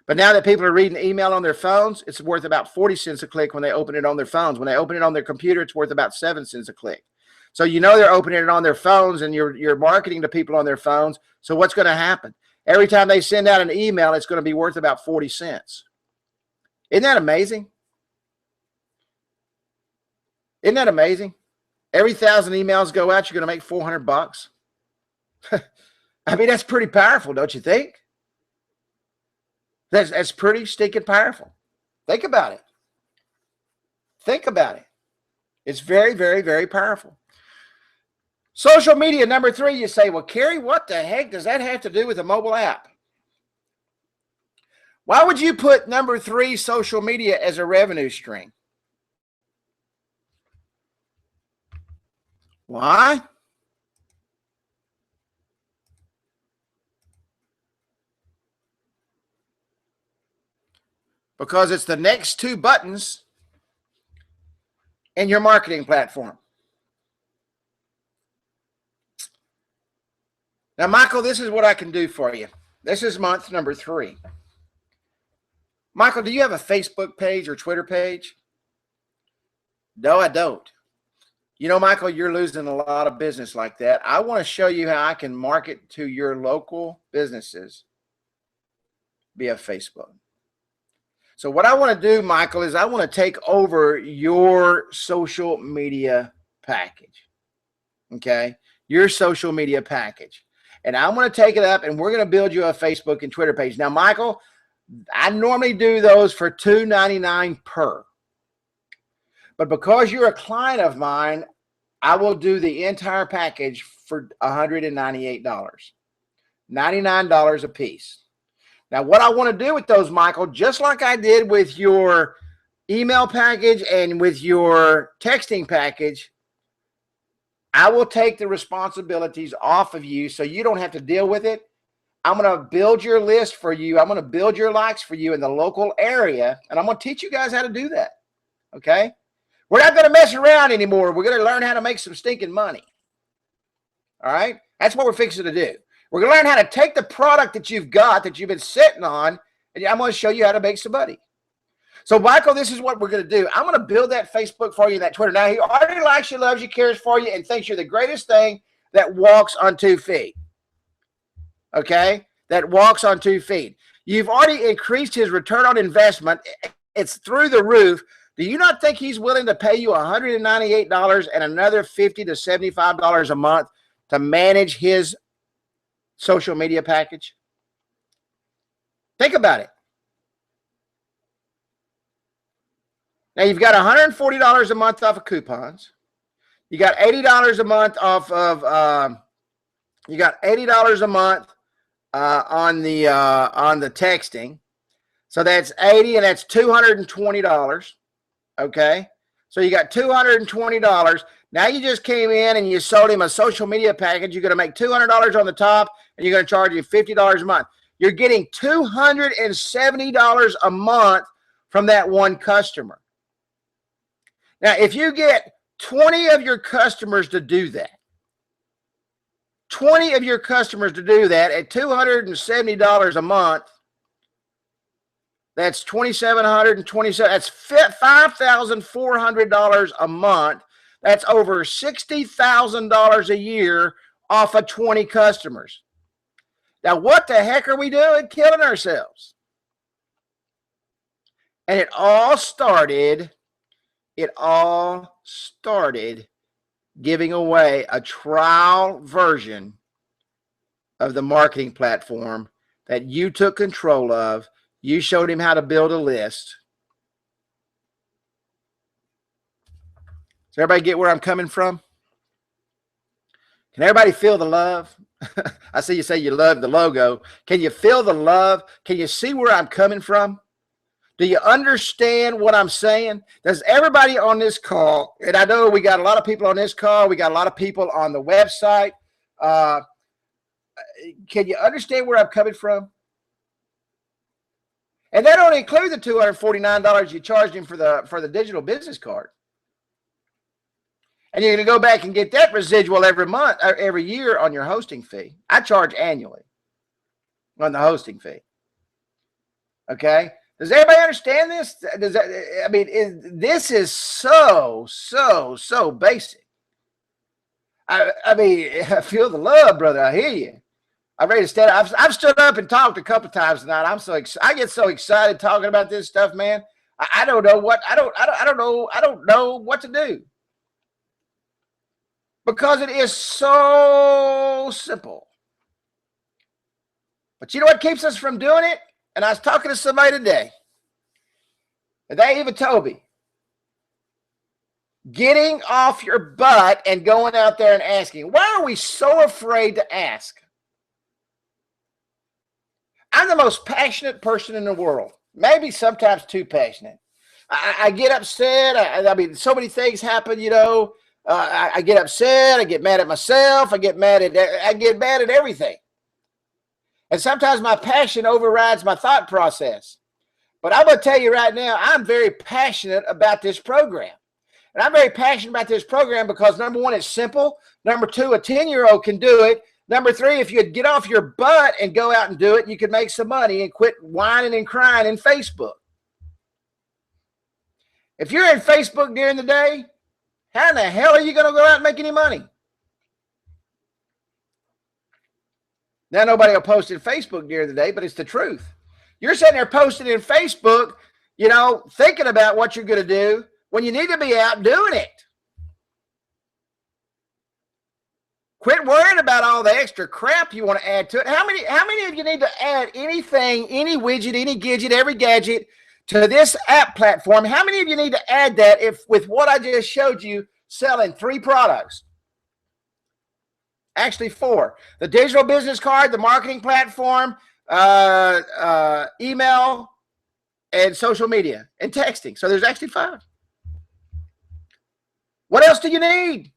A: But now that people are reading email on their phones, it's worth about 40 cents a click when they open it on their phones. When they open it on their computer, it's worth about 7 cents a click. So you know they're opening it on their phones, and you're marketing to people on their phones. So what's going to happen? Every time they send out an email, it's going to be worth about 40 cents. Isn't that amazing? Isn't that amazing? Every 1,000 emails go out, you're going to make $400. I mean, that's pretty powerful, don't you think? That's pretty stinking powerful. Think about it. Think about it. It's very, very, very powerful. Social media, number 3, you say, well, Kerry, what the heck does that have to do with a mobile app? Why would you put number 3, social media, as a revenue stream? Why? Because it's the next 2 buttons in your marketing platform. Now, Michael, this is what I can do for you. This is month number 3. Michael, do you have a Facebook page or Twitter page? No, I don't. You know, Michael, you're losing a lot of business like that. I want to show you how I can market to your local businesses via Facebook. So what I want to do, Michael, is I want to take over your social media package. Okay? Your social media package. And I'm going to take it up, and we're going to build you a Facebook and Twitter page. Now, Michael, I normally do those for $2.99 per. But because you're a client of mine, I will do the entire package for $198. $99 a piece. Now, what I want to do with those, Michael, just like I did with your email package and with your texting package, I will take the responsibilities off of you so you don't have to deal with it. I'm going to build your list for you. I'm going to build your likes for you in the local area, and I'm going to teach you guys how to do that, okay? We're not going to mess around anymore. We're going to learn how to make some stinking money, all right? That's what we're fixing to do. We're going to learn how to take the product that you've got, that you've been sitting on, and I'm going to show you how to make some money. So, Michael, this is what we're going to do. I'm going to build that Facebook for you, that Twitter. Now, he already likes you, loves you, cares for you, and thinks you're the greatest thing that walks on 2 feet. Okay? That walks on 2 feet. You've already increased his return on investment. It's through the roof. Do you not think he's willing to pay you $198 and another $50 to $75 a month to manage his social media package? Think about it. Now, you've got $140 a month off of coupons. You got $80 a month off of, you got $80 a month on the texting. So that's $80, and that's $220. Okay. So you got $220. Now you just came in and you sold him a social media package. You're going to make $200 on the top, and you're going to charge you $50 a month. You're getting $270 a month from that one customer. Now, if you get 20 of your customers to do that, 20 of your customers to do that at $270 a month, that's $2,727. That's $5,400 a month. That's over $60,000 a year off of 20 customers. Now, what the heck are we doing? Killing ourselves. And it all started giving away a trial version of the marketing platform that you took control of. You showed him how to build a list. Does everybody get where I'm coming from? Can everybody feel the love? I see you say you love the logo. Can you feel the love? Can you see where I'm coming from? Do you understand what I'm saying? Does everybody on this call, and I know we got a lot of people on this call, we got a lot of people on the website. Can you understand where I'm coming from? And that don't include the $249 you charged him for the digital business card. And you're going to go back and get that residual every month or every year on your hosting fee. I charge annually on the hosting fee. Okay? Does everybody understand this? This is so basic. I feel the love, brother. I hear you. I'm ready to stand up. I've stood up and talked a couple times tonight. I get so excited talking about this stuff, man. I don't know what I don't know what to do. Because it is so simple. But you know what keeps us from doing it? And I was talking to somebody today, and they even told me, getting off your butt and going out there and asking. Why are we so afraid to ask? I'm the most passionate person in the world, maybe sometimes too passionate. I get upset. So many things happen, you know. I get upset. I get mad at myself. I get mad at everything. And sometimes my passion overrides my thought process. But I'm going to tell you right now, I'm very passionate about this program. And I'm very passionate about this program because, number one, it's simple. Number two, a 10-year-old can do it. Number three, if you'd get off your butt and go out and do it, you could make some money and quit whining and crying in Facebook. If you're in Facebook during the day, how in the hell are you going to go out and make any money? Now, nobody will post in Facebook during the day, but it's the truth. You're sitting there posting in Facebook, you know, thinking about what you're going to do when you need to be out doing it. Quit worrying about all the extra crap you want to add to it. How many of you need to add anything, any widget, any gadget, every gadget to this app platform? How many of you need to add that if with what I just showed you, selling 3 products? Actually 4. The digital business card, the marketing platform, email, and social media, and texting. So there's actually 5. What else do you need?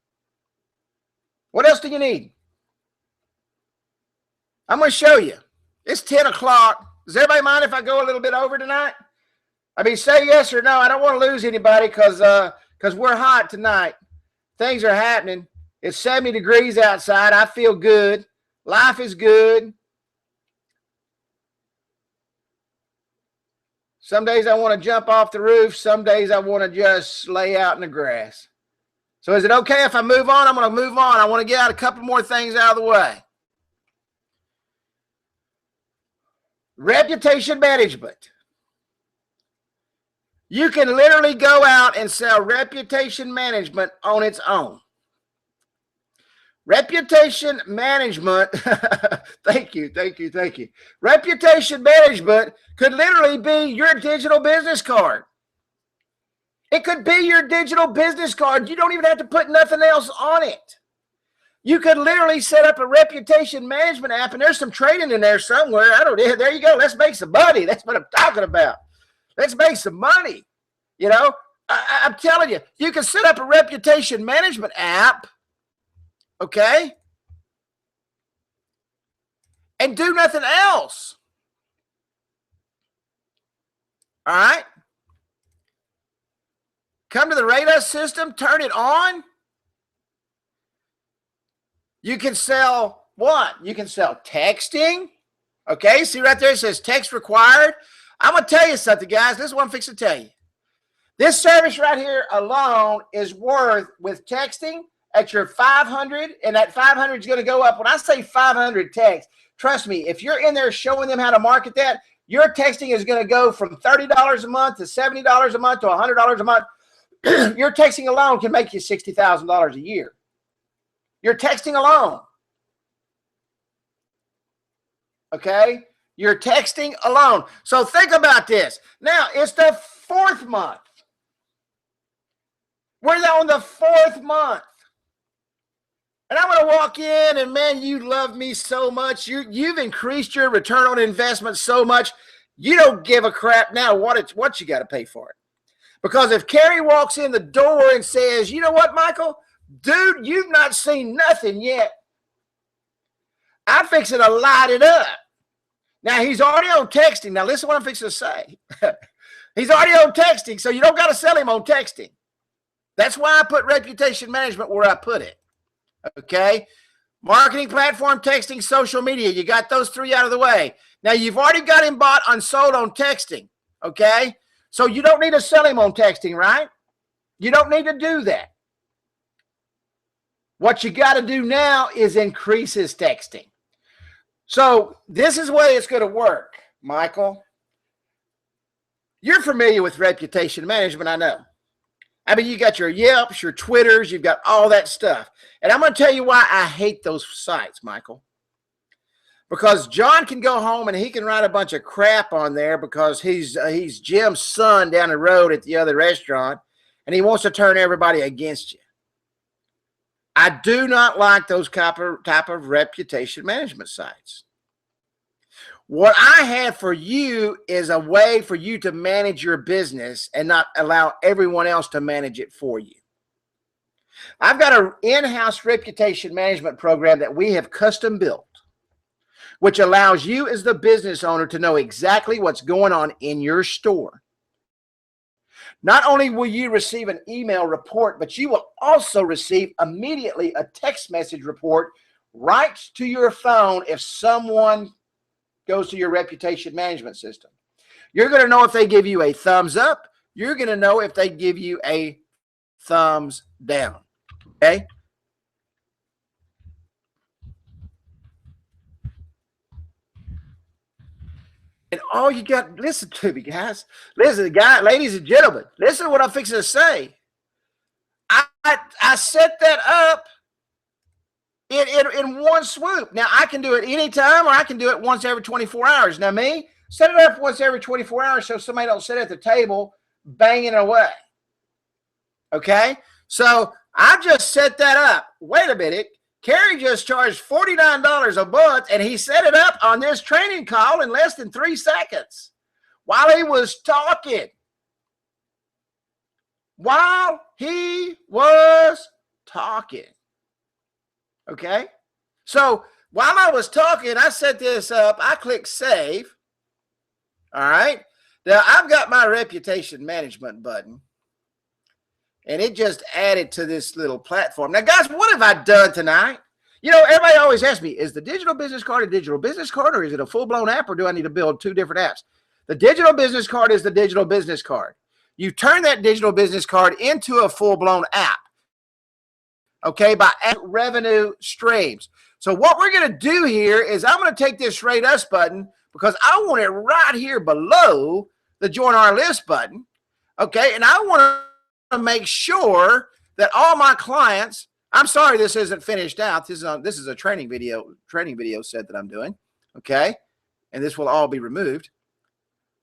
A: What else do you need? I'm going to show you. It's 10 o'clock. Does everybody mind if I go a little bit over tonight? I mean, say yes or no. I don't want to lose anybody because we're hot tonight. Things are happening. It's 70 degrees outside. I feel good. Life is good. Some days I want to jump off the roof. Some days I want to just lay out in the grass. So is it okay if I move on? I'm going to move on. I want to get out a couple more things out of the way. Reputation management. You can literally go out and sell reputation management on its own. Reputation management, thank you. Reputation management could literally be your digital business card. It could be your digital business card. You don't even have to put nothing else on it. You could literally set up a reputation management app, and there's some training in there somewhere. There you go. Let's make some money. That's what I'm talking about. Let's make some money. You know, I'm telling you, you can set up a reputation management app, okay, and do nothing else. All right? Come to the radar system, turn it on. You can sell what? You can sell texting. Okay, see right there, it says text required. I'm going to tell you something, guys. This is what I'm fixing to tell you. This service right here alone is worth, with texting, at your 500, and that 500 is going to go up. When I say 500 texts, trust me, if you're in there showing them how to market that, your texting is going to go from $30 a month to $70 a month to $100 a month. Your texting alone can make you $60,000 a year. Your texting alone. Okay? You're texting alone. So think about this. Now, it's the 4th month. We're on the 4th month. And I'm going to walk in and, man, you love me so much. You've increased your return on investment so much. You don't give a crap now what you got to pay for it. Because if Carrie walks in the door and says, you know what, Michael? Dude, you've not seen nothing yet. I'm fixing to light it up. Now, he's already on texting. Now, listen to what I'm fixing to say. He's already on texting, so you don't got to sell him on texting. That's why I put reputation management where I put it. Okay? Marketing platform, texting, social media. You got those 3 out of the way. Now, you've already got him bought and sold on texting. Okay? So you don't need to sell him on texting, right? You don't need to do that. What you got to do now is increase his texting. So this is the way it's going to work, Michael. You're familiar with reputation management, I know. I mean, you got your Yelps, your Twitters, you've got all that stuff. And I'm going to tell you why I hate those sites, Michael. Because John can go home and he can write a bunch of crap on there because he's Jim's son down the road at the other restaurant, and he wants to turn everybody against you. I do not like those type of reputation management sites. What I have for you is a way for you to manage your business and not allow everyone else to manage it for you. I've got an in-house reputation management program that we have custom built, which allows you as the business owner to know exactly what's going on in your store. Not only will you receive an email report, but you will also receive immediately a text message report right to your phone if someone goes to your reputation management system. You're going to know if they give you a thumbs up. You're going to know if they give you a thumbs down. Okay? And all you got, listen to me, guys. Listen, ladies and gentlemen, listen to what I'm fixing to say. I set that up in one swoop. Now, I can do it anytime, or I can do it once every 24 hours. Now, me, set it up once every 24 hours so somebody don't sit at the table banging away. Okay? So I just set that up. Wait a minute. Carrie just charged $49 a month, and he set it up on this training call in less than 3 seconds while he was talking. While he was talking. Okay? So while I was talking, I set this up. I clicked save. All right? Now, I've got my reputation management button. And it just added to this little platform. Now, guys, what have I done tonight? You know, everybody always asks me, is the digital business card a digital business card, or is it a full-blown app, or do I need to build 2 different apps? The digital business card is the digital business card. You turn that digital business card into a full-blown app, okay, by revenue streams. So what we're going to do here is I'm going to take this Rate Us button because I want it right here below the Join Our List button, okay, and I want to make sure that all my clients, I'm sorry this isn't finished out. This is a training video set that I'm doing, okay? And this will all be removed.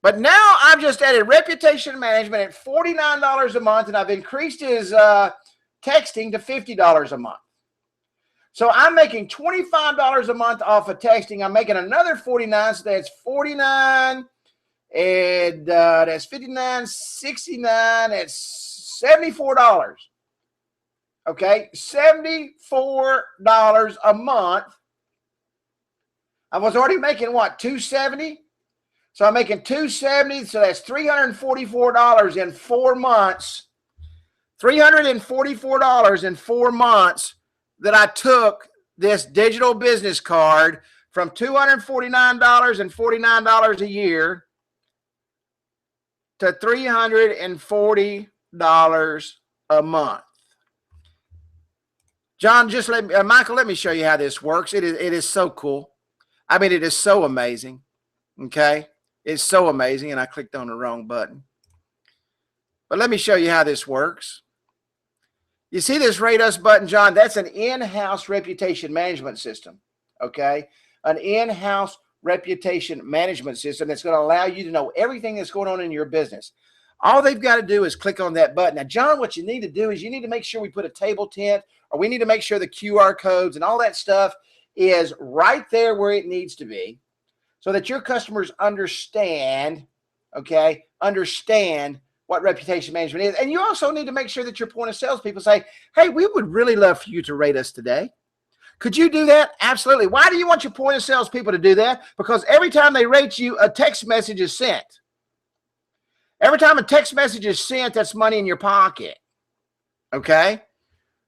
A: But now I've just added reputation management at $49 a month, and I've increased his texting to $50 a month. So I'm making $25 a month off of texting. I'm making another $49, so that's $49, and that's $59, $69, that's $74. Okay, $74 a month. I was already making what, $270? So I'm making $270, so that's $344 in 4 months. $344 in 4 months that I took this digital business card from $249.49 a year to $340 a month. John, just Michael, let me show you how this works. It is so cool. I mean, it is so amazing. Okay. It's so amazing. And I clicked on the wrong button, but let me show you how this works. You see this Rate Us button, John? That's an in-house reputation management system. Okay. An in-house reputation management system that's going to allow you to know everything that's going on in your business. All they've got to do is click on that button. Now, John, what you need to do is you need to make sure we put a table tent, or we need to make sure the QR codes and all that stuff is right there where it needs to be so that your customers understand, okay, understand what reputation management is. And you also need to make sure that your point of sales people say, hey, we would really love for you to rate us today. Could you do that? Absolutely. Why do you want your point of sales people to do that? Because every time they rate you, a text message is sent. Every time a text message is sent, that's money in your pocket. Okay?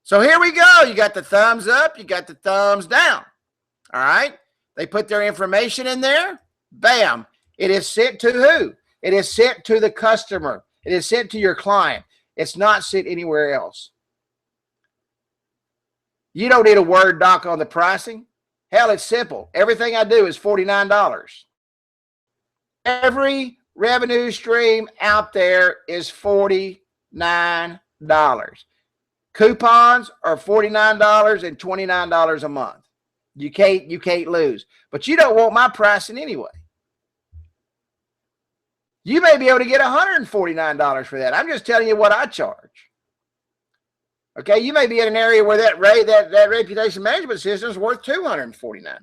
A: So here we go. You got the thumbs up. You got the thumbs down. All right? They put their information in there. Bam. It is sent to who? It is sent to the customer. It is sent to your client. It's not sent anywhere else. You don't need a Word doc on the pricing. Hell, it's simple. Everything I do is $49. Every revenue stream out there is $49. Coupons are $49 and $29 a month. You can't lose. But you don't want my pricing anyway. You may be able to get $149 for that. I'm just telling you what I charge. Okay, you may be in an area where that reputation management system is worth $249.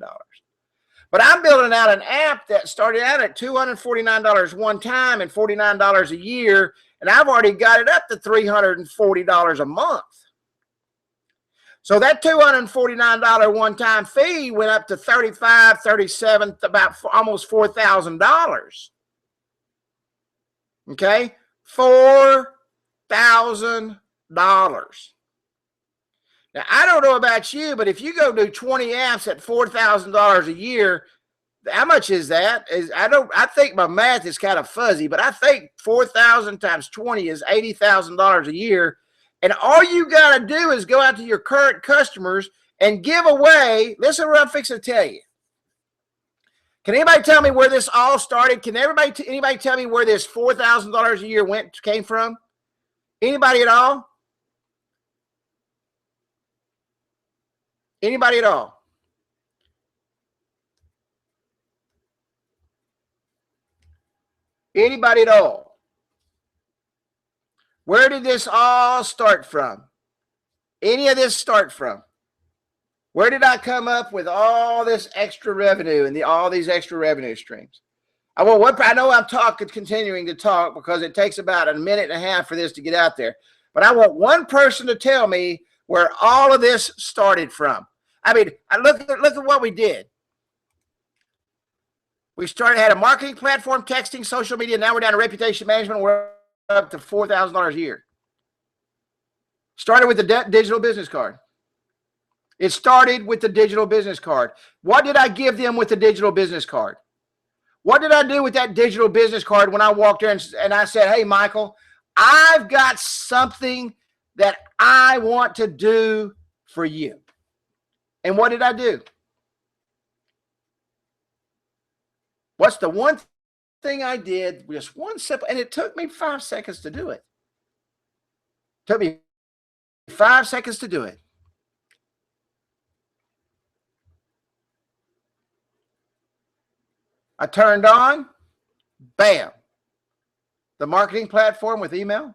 A: But I'm building out an app that started out at $249 one time and $49 a year, and I've already got it up to $340 a month. So that $249 one-time fee went up to $35, $37, about almost $4,000. Okay, $4,000. Now, I don't know about you, but if you go do 20 apps at $4,000 a year, how much is that? I think my math is kind of fuzzy, but I think 4,000 times 20 is $80,000 a year. And all you got to do is go out to your current customers and give away. Listen to what I'm fixing to tell you. Can anybody tell me where this all started? Can anybody tell me where this $4,000 a year came from? Anybody at all? Anybody at all? Anybody at all? Where did this all start from? Any of this start from? Where did I come up with all this extra revenue and all these extra revenue streams? I know I'm continuing to talk because it takes about a minute and a half for this to get out there. But I want one person to tell me where all of this started from. I mean, look at what we did. We had a marketing platform, texting, social media. Now we're down to reputation management. We're up to $4,000 a year. Started with the digital business card. It started with the digital business card. What did I give them with the digital business card? What did I do with that digital business card when I walked there and I said, hey, Michael, I've got something that I want to do for you. And what did I do? What's the one thing I did? Just one simple, and it took me 5 seconds to do it. Took me 5 seconds to do it. I turned on, bam, the marketing platform with email.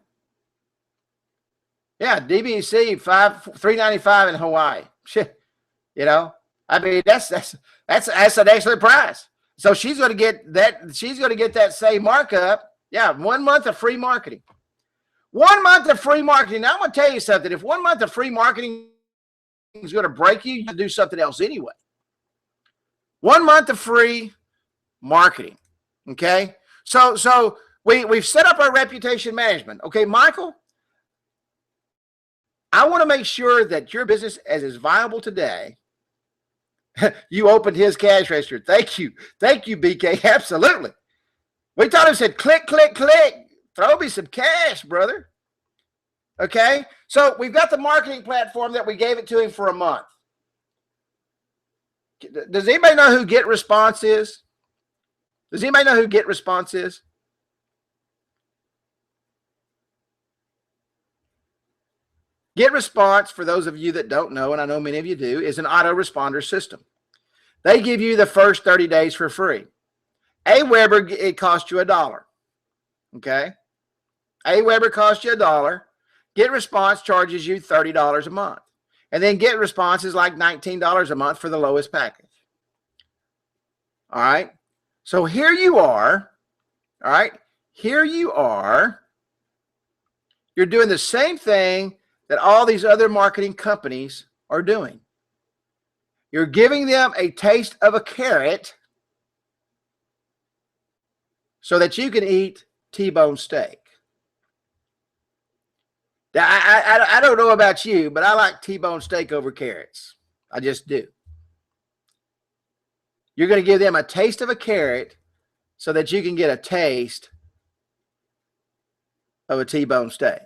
A: Yeah, DBC $395 in Hawaii. Shit, you know, I mean that's an excellent price. So she's going to get that. She's going to get that same markup. Yeah, 1 month of free marketing. 1 month of free marketing. Now, I'm going to tell you something. If 1 month of free marketing is going to break you, you do something else anyway. 1 month of free marketing. Okay. So we've set up our reputation management. Okay, Michael, I want to make sure that your business is viable today. You opened his cash register. Thank you. Thank you, BK. Absolutely. We told him, said, click, click, click. Throw me some cash, brother. Okay. So we've got the marketing platform that we gave it to him for a month. Does anybody know who Get Response is? Does anybody know who Get Response is? Get Response, for those of you that don't know, and I know many of you do, is an autoresponder system. They give you the first 30 days for free. Aweber, it costs you $1. Okay? Aweber costs you $1. Get Response charges you $30 a month. And then Get Response is like $19 a month for the lowest package. All right? So here you are. All right? Here you are. You're doing the same thing that all these other marketing companies are doing. You're giving them a taste of a carrot so that you can eat T-bone steak. Now, I don't know about you, but I like T-bone steak over carrots. I just do. You're going to give them a taste of a carrot so that you can get a taste of a T-bone steak.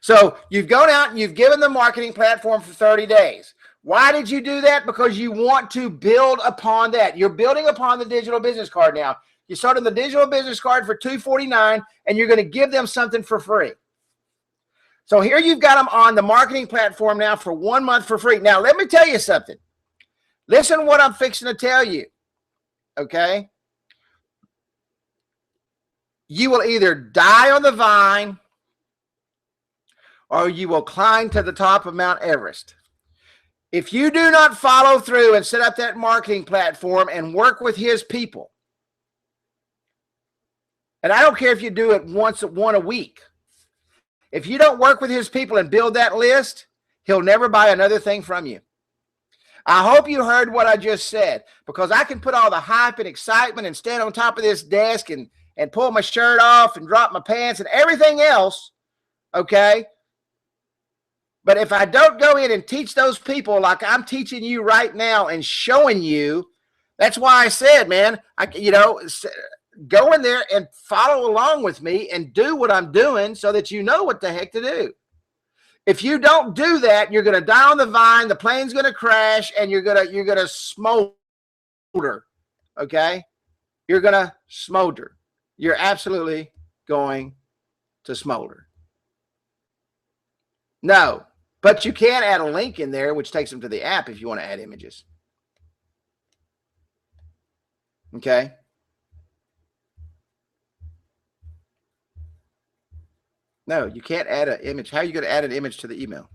A: So you've gone out and you've given the marketing platform for 30 days. Why did you do that? Because you want to build upon that. You're building upon the digital business card now. You started the digital business card for $249, and you're going to give them something for free. So here you've got them on the marketing platform now for 1 month for free. Now, let me tell you something. Listen to what I'm fixing to tell you, okay? You will either die on the vine or you will climb to the top of Mount Everest. If you do not follow through and set up that marketing platform and work with his people, and I don't care if you do it one a week, if you don't work with his people and build that list, he'll never buy another thing from you. I hope you heard what I just said, because I can put all the hype and excitement and stand on top of this desk and pull my shirt off and drop my pants and everything else, okay? But if I don't go in and teach those people like I'm teaching you right now and showing you, that's why I said, man, go in there and follow along with me and do what I'm doing so that you know what the heck to do. If you don't do that, you're going to die on the vine, the plane's going to crash, and you're going to smolder, okay? You're going to smolder. You're absolutely going to smolder. No, but you can add a link in there, which takes them to the app if you want to add images. Okay? No, you can't add an image. How are you going to add an image to the email?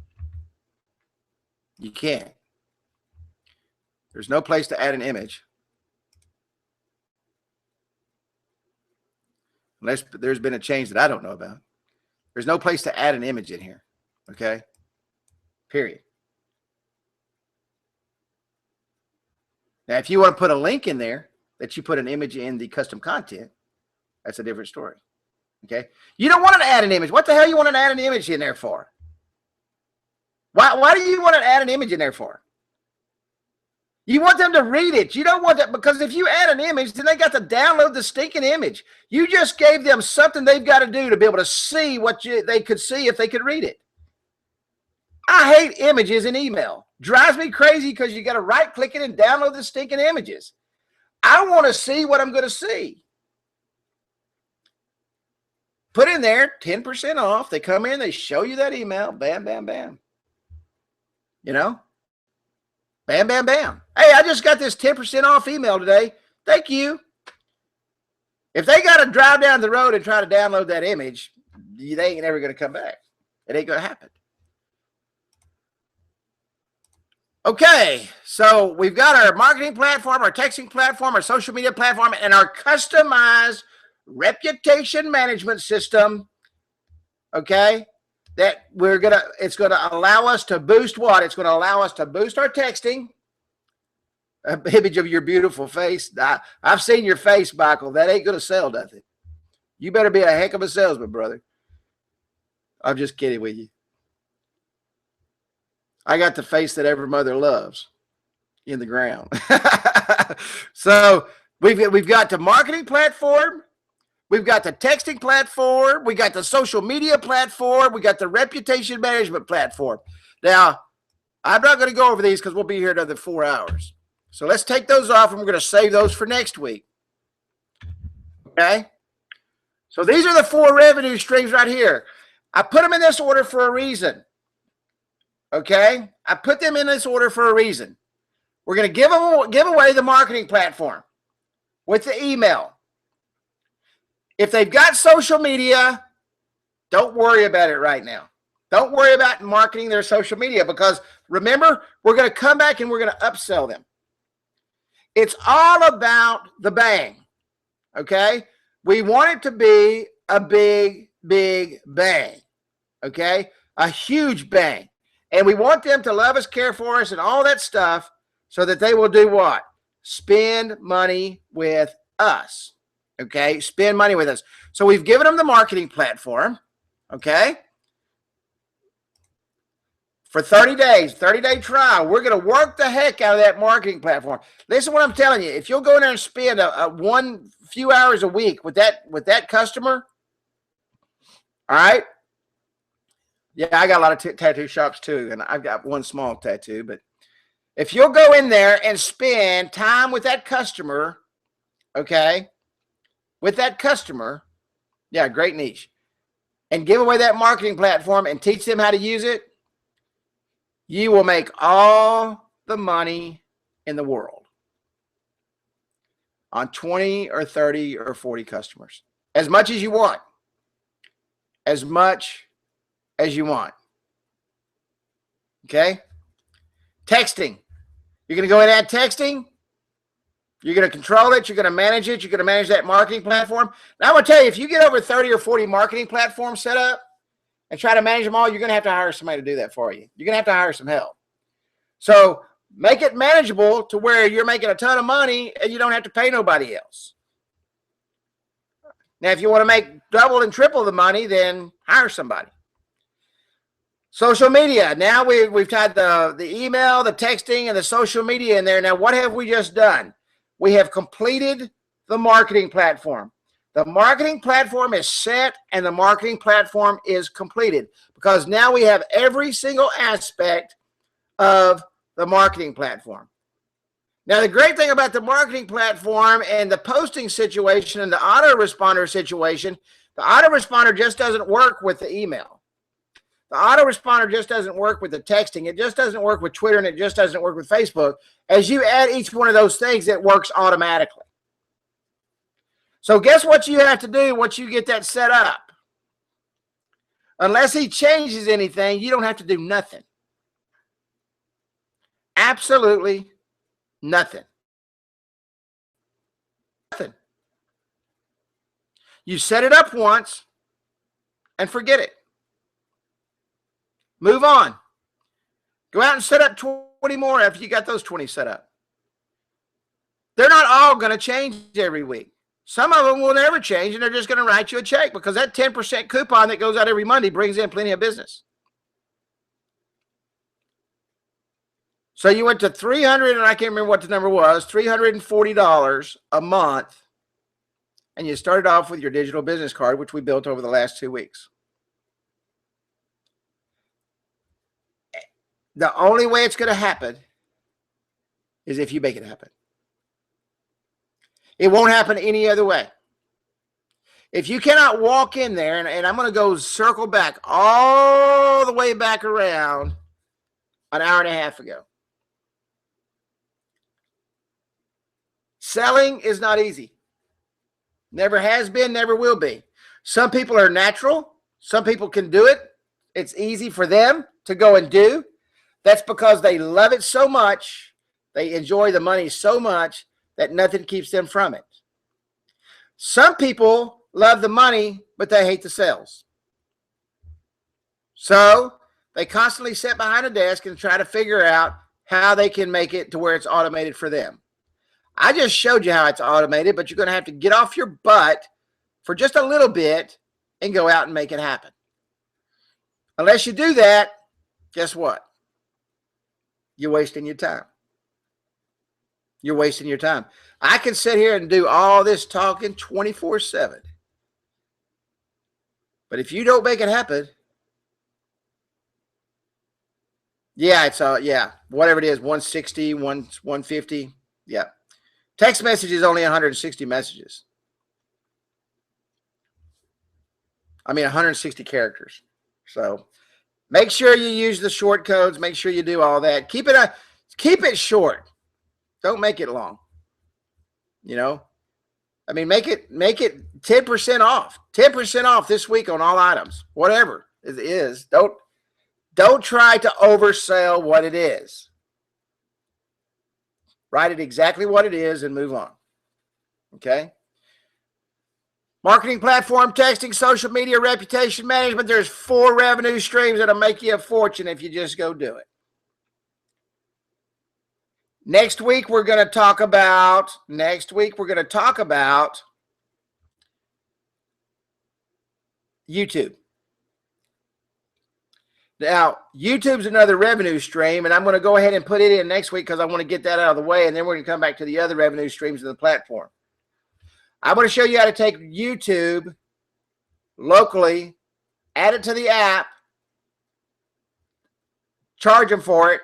A: You can't. There's no place to add an image. Unless there's been a change that I don't know about. There's no place to add an image in here. Okay? Period. Now, if you want to put a link in there that you put an image in the custom content, that's a different story. Okay? You don't want to add an image. What the hell you want to add an image in there for? Why do you want to add an image in there for? You want them to read it. You don't want that, because if you add an image, then they got to download the stinking image. You just gave them something they've got to do to be able to see what they could see if they could read it. I hate images in email. Drives me crazy because you got to right click it and download the stinking images. I want to see what I'm going to see. Put in there 10% off. They come in, they show you that email. Bam, bam, bam. You know? Bam, bam, bam. Hey, I just got this 10% off email today. Thank you. If they got to drive down the road and try to download that image, they ain't never going to come back. It ain't going to happen. Okay, so we've got our marketing platform, our texting platform, our social media platform, and our customized reputation management system. okay, that it's going to allow us to boost what? It's going to allow us to boost our texting. An image of your beautiful face. I've seen your face, Michael. That ain't going to sell nothing. You better be a heck of a salesman, brother. I'm just kidding with you. I got the face that every mother loves in the ground. So we've got the marketing platform. We've got the texting platform. We got the social media platform. We got the reputation management platform. Now, I'm not going to go over these because we'll be here another 4 hours. So let's take those off, and we're going to save those for next week. Okay? So these are the 4 revenue streams right here. I put them in this order for a reason. Okay? I put them in this order for a reason. We're going to give away the marketing platform with the email. If they've got social media, don't worry about it right now. Don't worry about marketing their social media, because remember, we're going to come back and we're going to upsell them. It's all about the bang, okay? We want it to be a big, big bang, okay? A huge bang. And we want them to love us, care for us, and all that stuff so that they will do what? Spend money with us, okay? Spend money with us. So we've given them the marketing platform, okay? For 30 days, 30-day trial, we're going to work the heck out of that marketing platform. Listen to what I'm telling you. If you'll go in there and spend a few hours a week with that customer, all right? Yeah, I got a lot of tattoo shops too, and I've got one small tattoo. But if you'll go in there and spend time with that customer, okay, with that customer, yeah, great niche, and give away that marketing platform and teach them how to use it, you will make all the money in the world on 20 or 30 or 40 customers. As much as you want. As much as you want. Okay? Texting. You're going to go in and add texting. You're going to control it. You're going to manage it. You're going to manage that marketing platform. Now, I'm going to tell you, if you get over 30 or 40 marketing platforms set up, and try to manage them all, you're going to have to hire somebody to do that for you. You're going to have to hire some help. So make it manageable to where you're making a ton of money and you don't have to pay nobody else. Now, if you want to make double and triple the money, then hire somebody. Social media. Now we've tied the email, the texting, and the social media in there. Now, what have we just done? We have completed the marketing platform. The marketing platform is set and the marketing platform is completed, because now we have every single aspect of the marketing platform. Now, the great thing about the marketing platform and the posting situation and the autoresponder situation, the autoresponder just doesn't work with the email. The autoresponder just doesn't work with the texting. It just doesn't work with Twitter, and it just doesn't work with Facebook. As you add each one of those things, it works automatically. So guess what you have to do once you get that set up? Unless he changes anything, you don't have to do nothing. Absolutely nothing. Nothing. You set it up once and forget it. Move on. Go out and set up 20 more after you got those 20 set up. They're not all going to change every week. Some of them will never change, and they're just going to write you a check, because that 10% coupon that goes out every Monday brings in plenty of business. So you went to $300, and I can't remember what the number was, $340 a month, and you started off with your digital business card, which we built over the last 2 weeks. The only way it's going to happen is if you make it happen. It won't happen any other way. If you cannot walk in there, and I'm going to go circle back all the way back around an hour and a half ago. Selling is not easy. Never has been, never will be. Some people are natural. Some people can do it. It's easy for them to go and do. That's because they love it so much. They enjoy the money so much that nothing keeps them from it. Some people love the money, but they hate the sales. So they constantly sit behind a desk and try to figure out how they can make it to where it's automated for them. I just showed you how it's automated, but you're going to have to get off your butt for just a little bit and go out and make it happen. Unless you do that, guess what? You're wasting your time. You're wasting your time. I can sit here and do all this talking 24/7. But if you don't make it happen, yeah, it's whatever it is, 160, 150. Yeah. Text message is only 160 messages. I mean, 160 characters. So make sure you use the short codes. Make sure you do all that. Keep it short. Don't make it long. You know, I mean, make it 10% off. 10% off this week on all items, whatever it is. Don't try to oversell what it is. Write it exactly what it is and move on. Okay. Marketing platform, texting, social media, reputation management. There's 4 revenue streams that'll make you a fortune if you just go do it. Next week, we're going to talk about YouTube. Now, YouTube's another revenue stream, and I'm going to go ahead and put it in next week because I want to get that out of the way, and then we're going to come back to the other revenue streams of the platform. I'm going to show you how to take YouTube locally, add it to the app, charge them for it,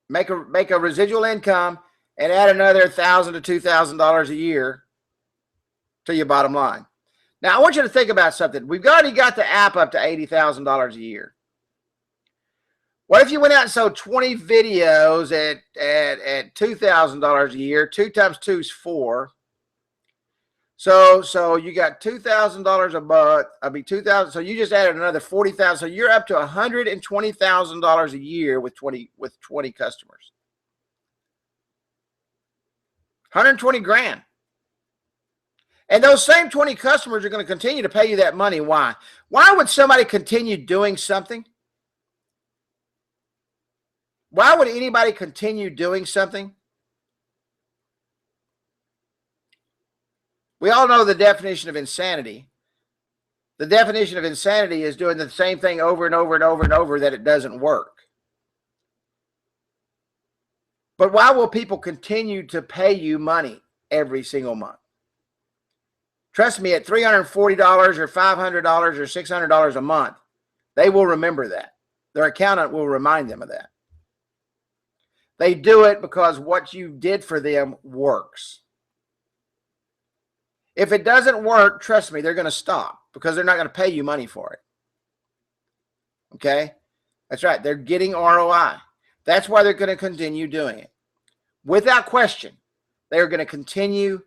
A: make a residual income, and add another $1,000 to $2,000 a year to your bottom line. Now, I want you to think about something. We've already got the app up to $80,000 a year. What if you went out and sold 20 videos at $2,000 a year? 2 times 2 is 4. So you got $2,000 a month. I mean, 2,000. So you just added another 40,000. So you're up to $120,000 a year with 20 customers. 120 grand. And those same 20 customers are going to continue to pay you that money. Why? Why would somebody continue doing something? Why would anybody continue doing something? We all know the definition of insanity. The definition of insanity is doing the same thing over and over and over and over that it doesn't work. But why will people continue to pay you money every single month? Trust me, at $340 or $500 or $600 a month, they will remember that. Their accountant will remind them of that. They do it because what you did for them works. If it doesn't work, trust me, they're going to stop because they're not going to pay you money for it. Okay? That's right. They're getting ROI. That's why they're going to continue doing it. Without question, they're going to continue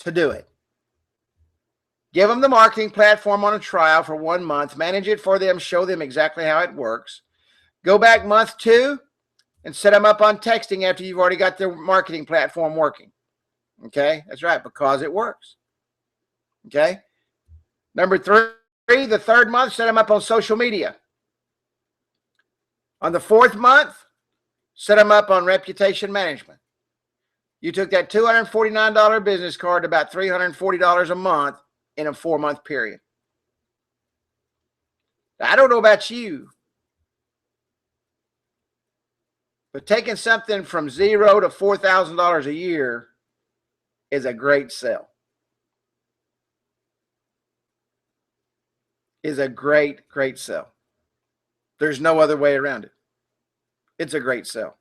A: to do it. Give them the marketing platform on a trial for 1 month. Manage it for them. Show them exactly how it works. Go back month 2 and set them up on texting after you've already got their marketing platform working. Okay? That's right, because it works. Okay? Number 3, the 3rd month, set them up on social media. On the 4th month, set them up on reputation management. You took that $249 business card to about $340 a month in a 4-month period. I don't know about you, but taking something from $0 to $4,000 a year is a great sell. Is a great, great sell. There's no other way around it. It's a great sell.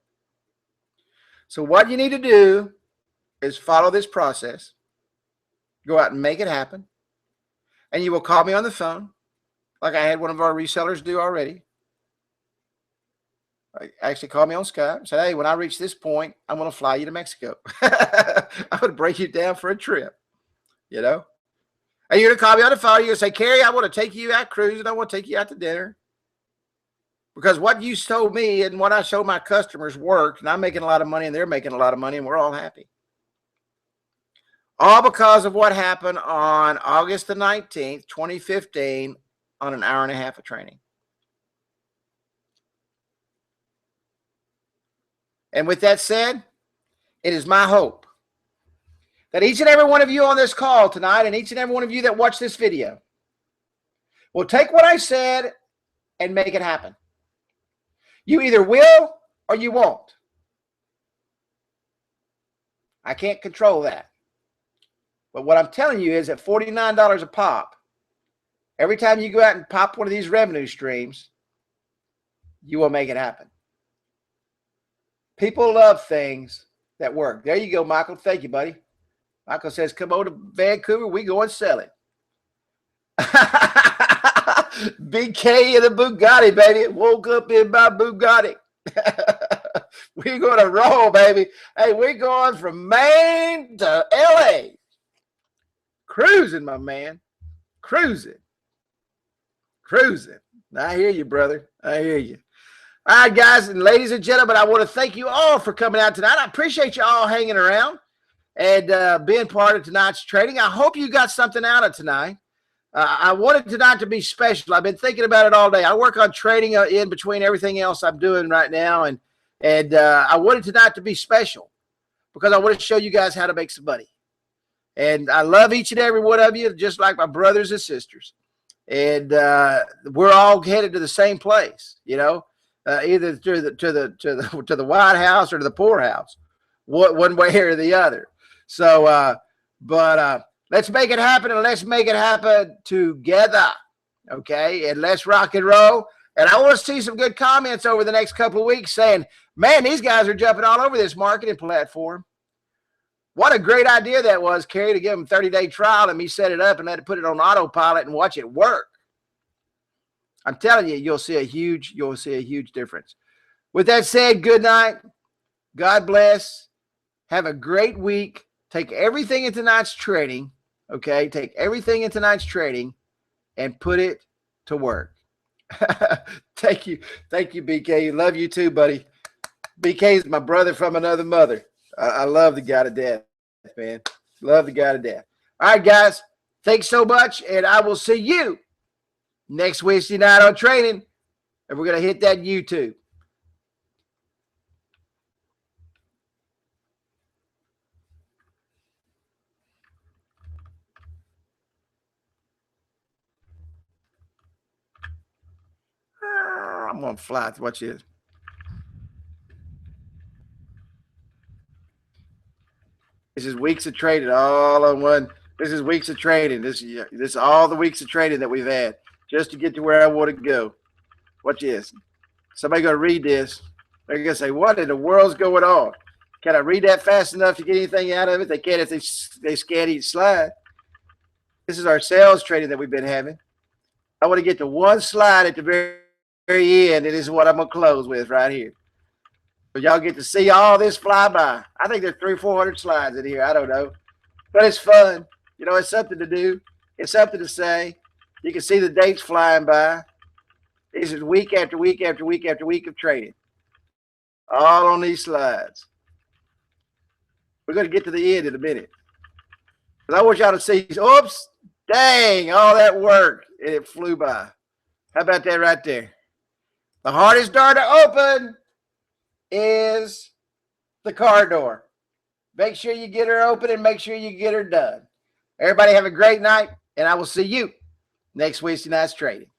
A: So what you need to do is follow this process. Go out and make it happen. And you will call me on the phone, like I had one of our resellers do already. Actually called me on Skype and said, hey, when I reach this point, I'm going to fly you to Mexico. I'm going to break you down for a trip, you know. And you're going to call me on the phone. You're going to say, Carrie, I want to take you out cruising. I want to take you out to dinner. Because what you told me and what I showed my customers worked, and I'm making a lot of money and they're making a lot of money and we're all happy. All because of what happened on August the 19th, 2015 on an hour and a half of training. And with that said, it is my hope that each and every one of you on this call tonight and each and every one of you that watch this video will take what I said and make it happen. You either will or you won't. I can't control that. But what I'm telling you is at $49 a pop, every time you go out and pop one of these revenue streams, you will make it happen. People love things that work. There you go, Michael. Thank you, buddy. Michael says, come over to Vancouver. We go and sell it. BK in the Bugatti, baby. Woke up in my Bugatti. We're going to roll, baby. Hey, we're going from Maine to LA. Cruising, my man. Cruising. Cruising. I hear you, brother. I hear you. All right, guys and ladies and gentlemen, I want to thank you all for coming out tonight. I appreciate you all hanging around and being part of tonight's trading. I hope you got something out of tonight. I wanted tonight to be special. I've been thinking about it all day. I work on trading in between everything else I'm doing right now, and I wanted tonight to be special because I want to show you guys how to make some money. And I love each and every one of you, just like my brothers and sisters. And we're all headed to the same place, you know. Either to the White House or to the poorhouse, one way or the other. So, let's make it happen, and let's make it happen together, okay? And let's rock and roll. And I want to see some good comments over the next couple of weeks saying, man, these guys are jumping all over this marketing platform. What a great idea that was, Kerry, to give them 30-day trial and me set it up and let it put it on autopilot and watch it work. I'm telling you, you'll see a huge difference. With that said, good night. God bless. Have a great week. Take everything in tonight's trading, okay? Take everything in tonight's trading and put it to work. Thank you. Thank you, BK. Love you too, buddy. BK is my brother from another mother. I love the guy to death, man. Love the guy to death. All right, guys. Thanks so much, and I will see you next Wednesday night on Trading, and we're going to hit that YouTube. I'm going to fly. Watch this. This is weeks of trading all on one. This is weeks of trading. This is all the weeks of trading that we've had just to get to where I want to go. Watch this. Somebody going to read this. They're going to say, what in the world's going on? Can I read that fast enough to get anything out of it? They can't if they scan each slide. This is our sales trading that we've been having. I want to get to one slide at the very end, and this is what I'm going to close with right here. But y'all get to see all this fly by. I think there's 300 or 400 slides in here. I don't know. But it's fun. You know, it's something to do. It's something to say. You can see the dates flying by. This is week after week after week after week of trading. All on these slides. We're going to get to the end in a minute. But I want y'all to see, oops, dang, all that work. And it flew by. How about that right there? The hardest door to open is the car door. Make sure you get her open and make sure you get her done. Everybody have a great night, and I will see you next Wednesday night's trading.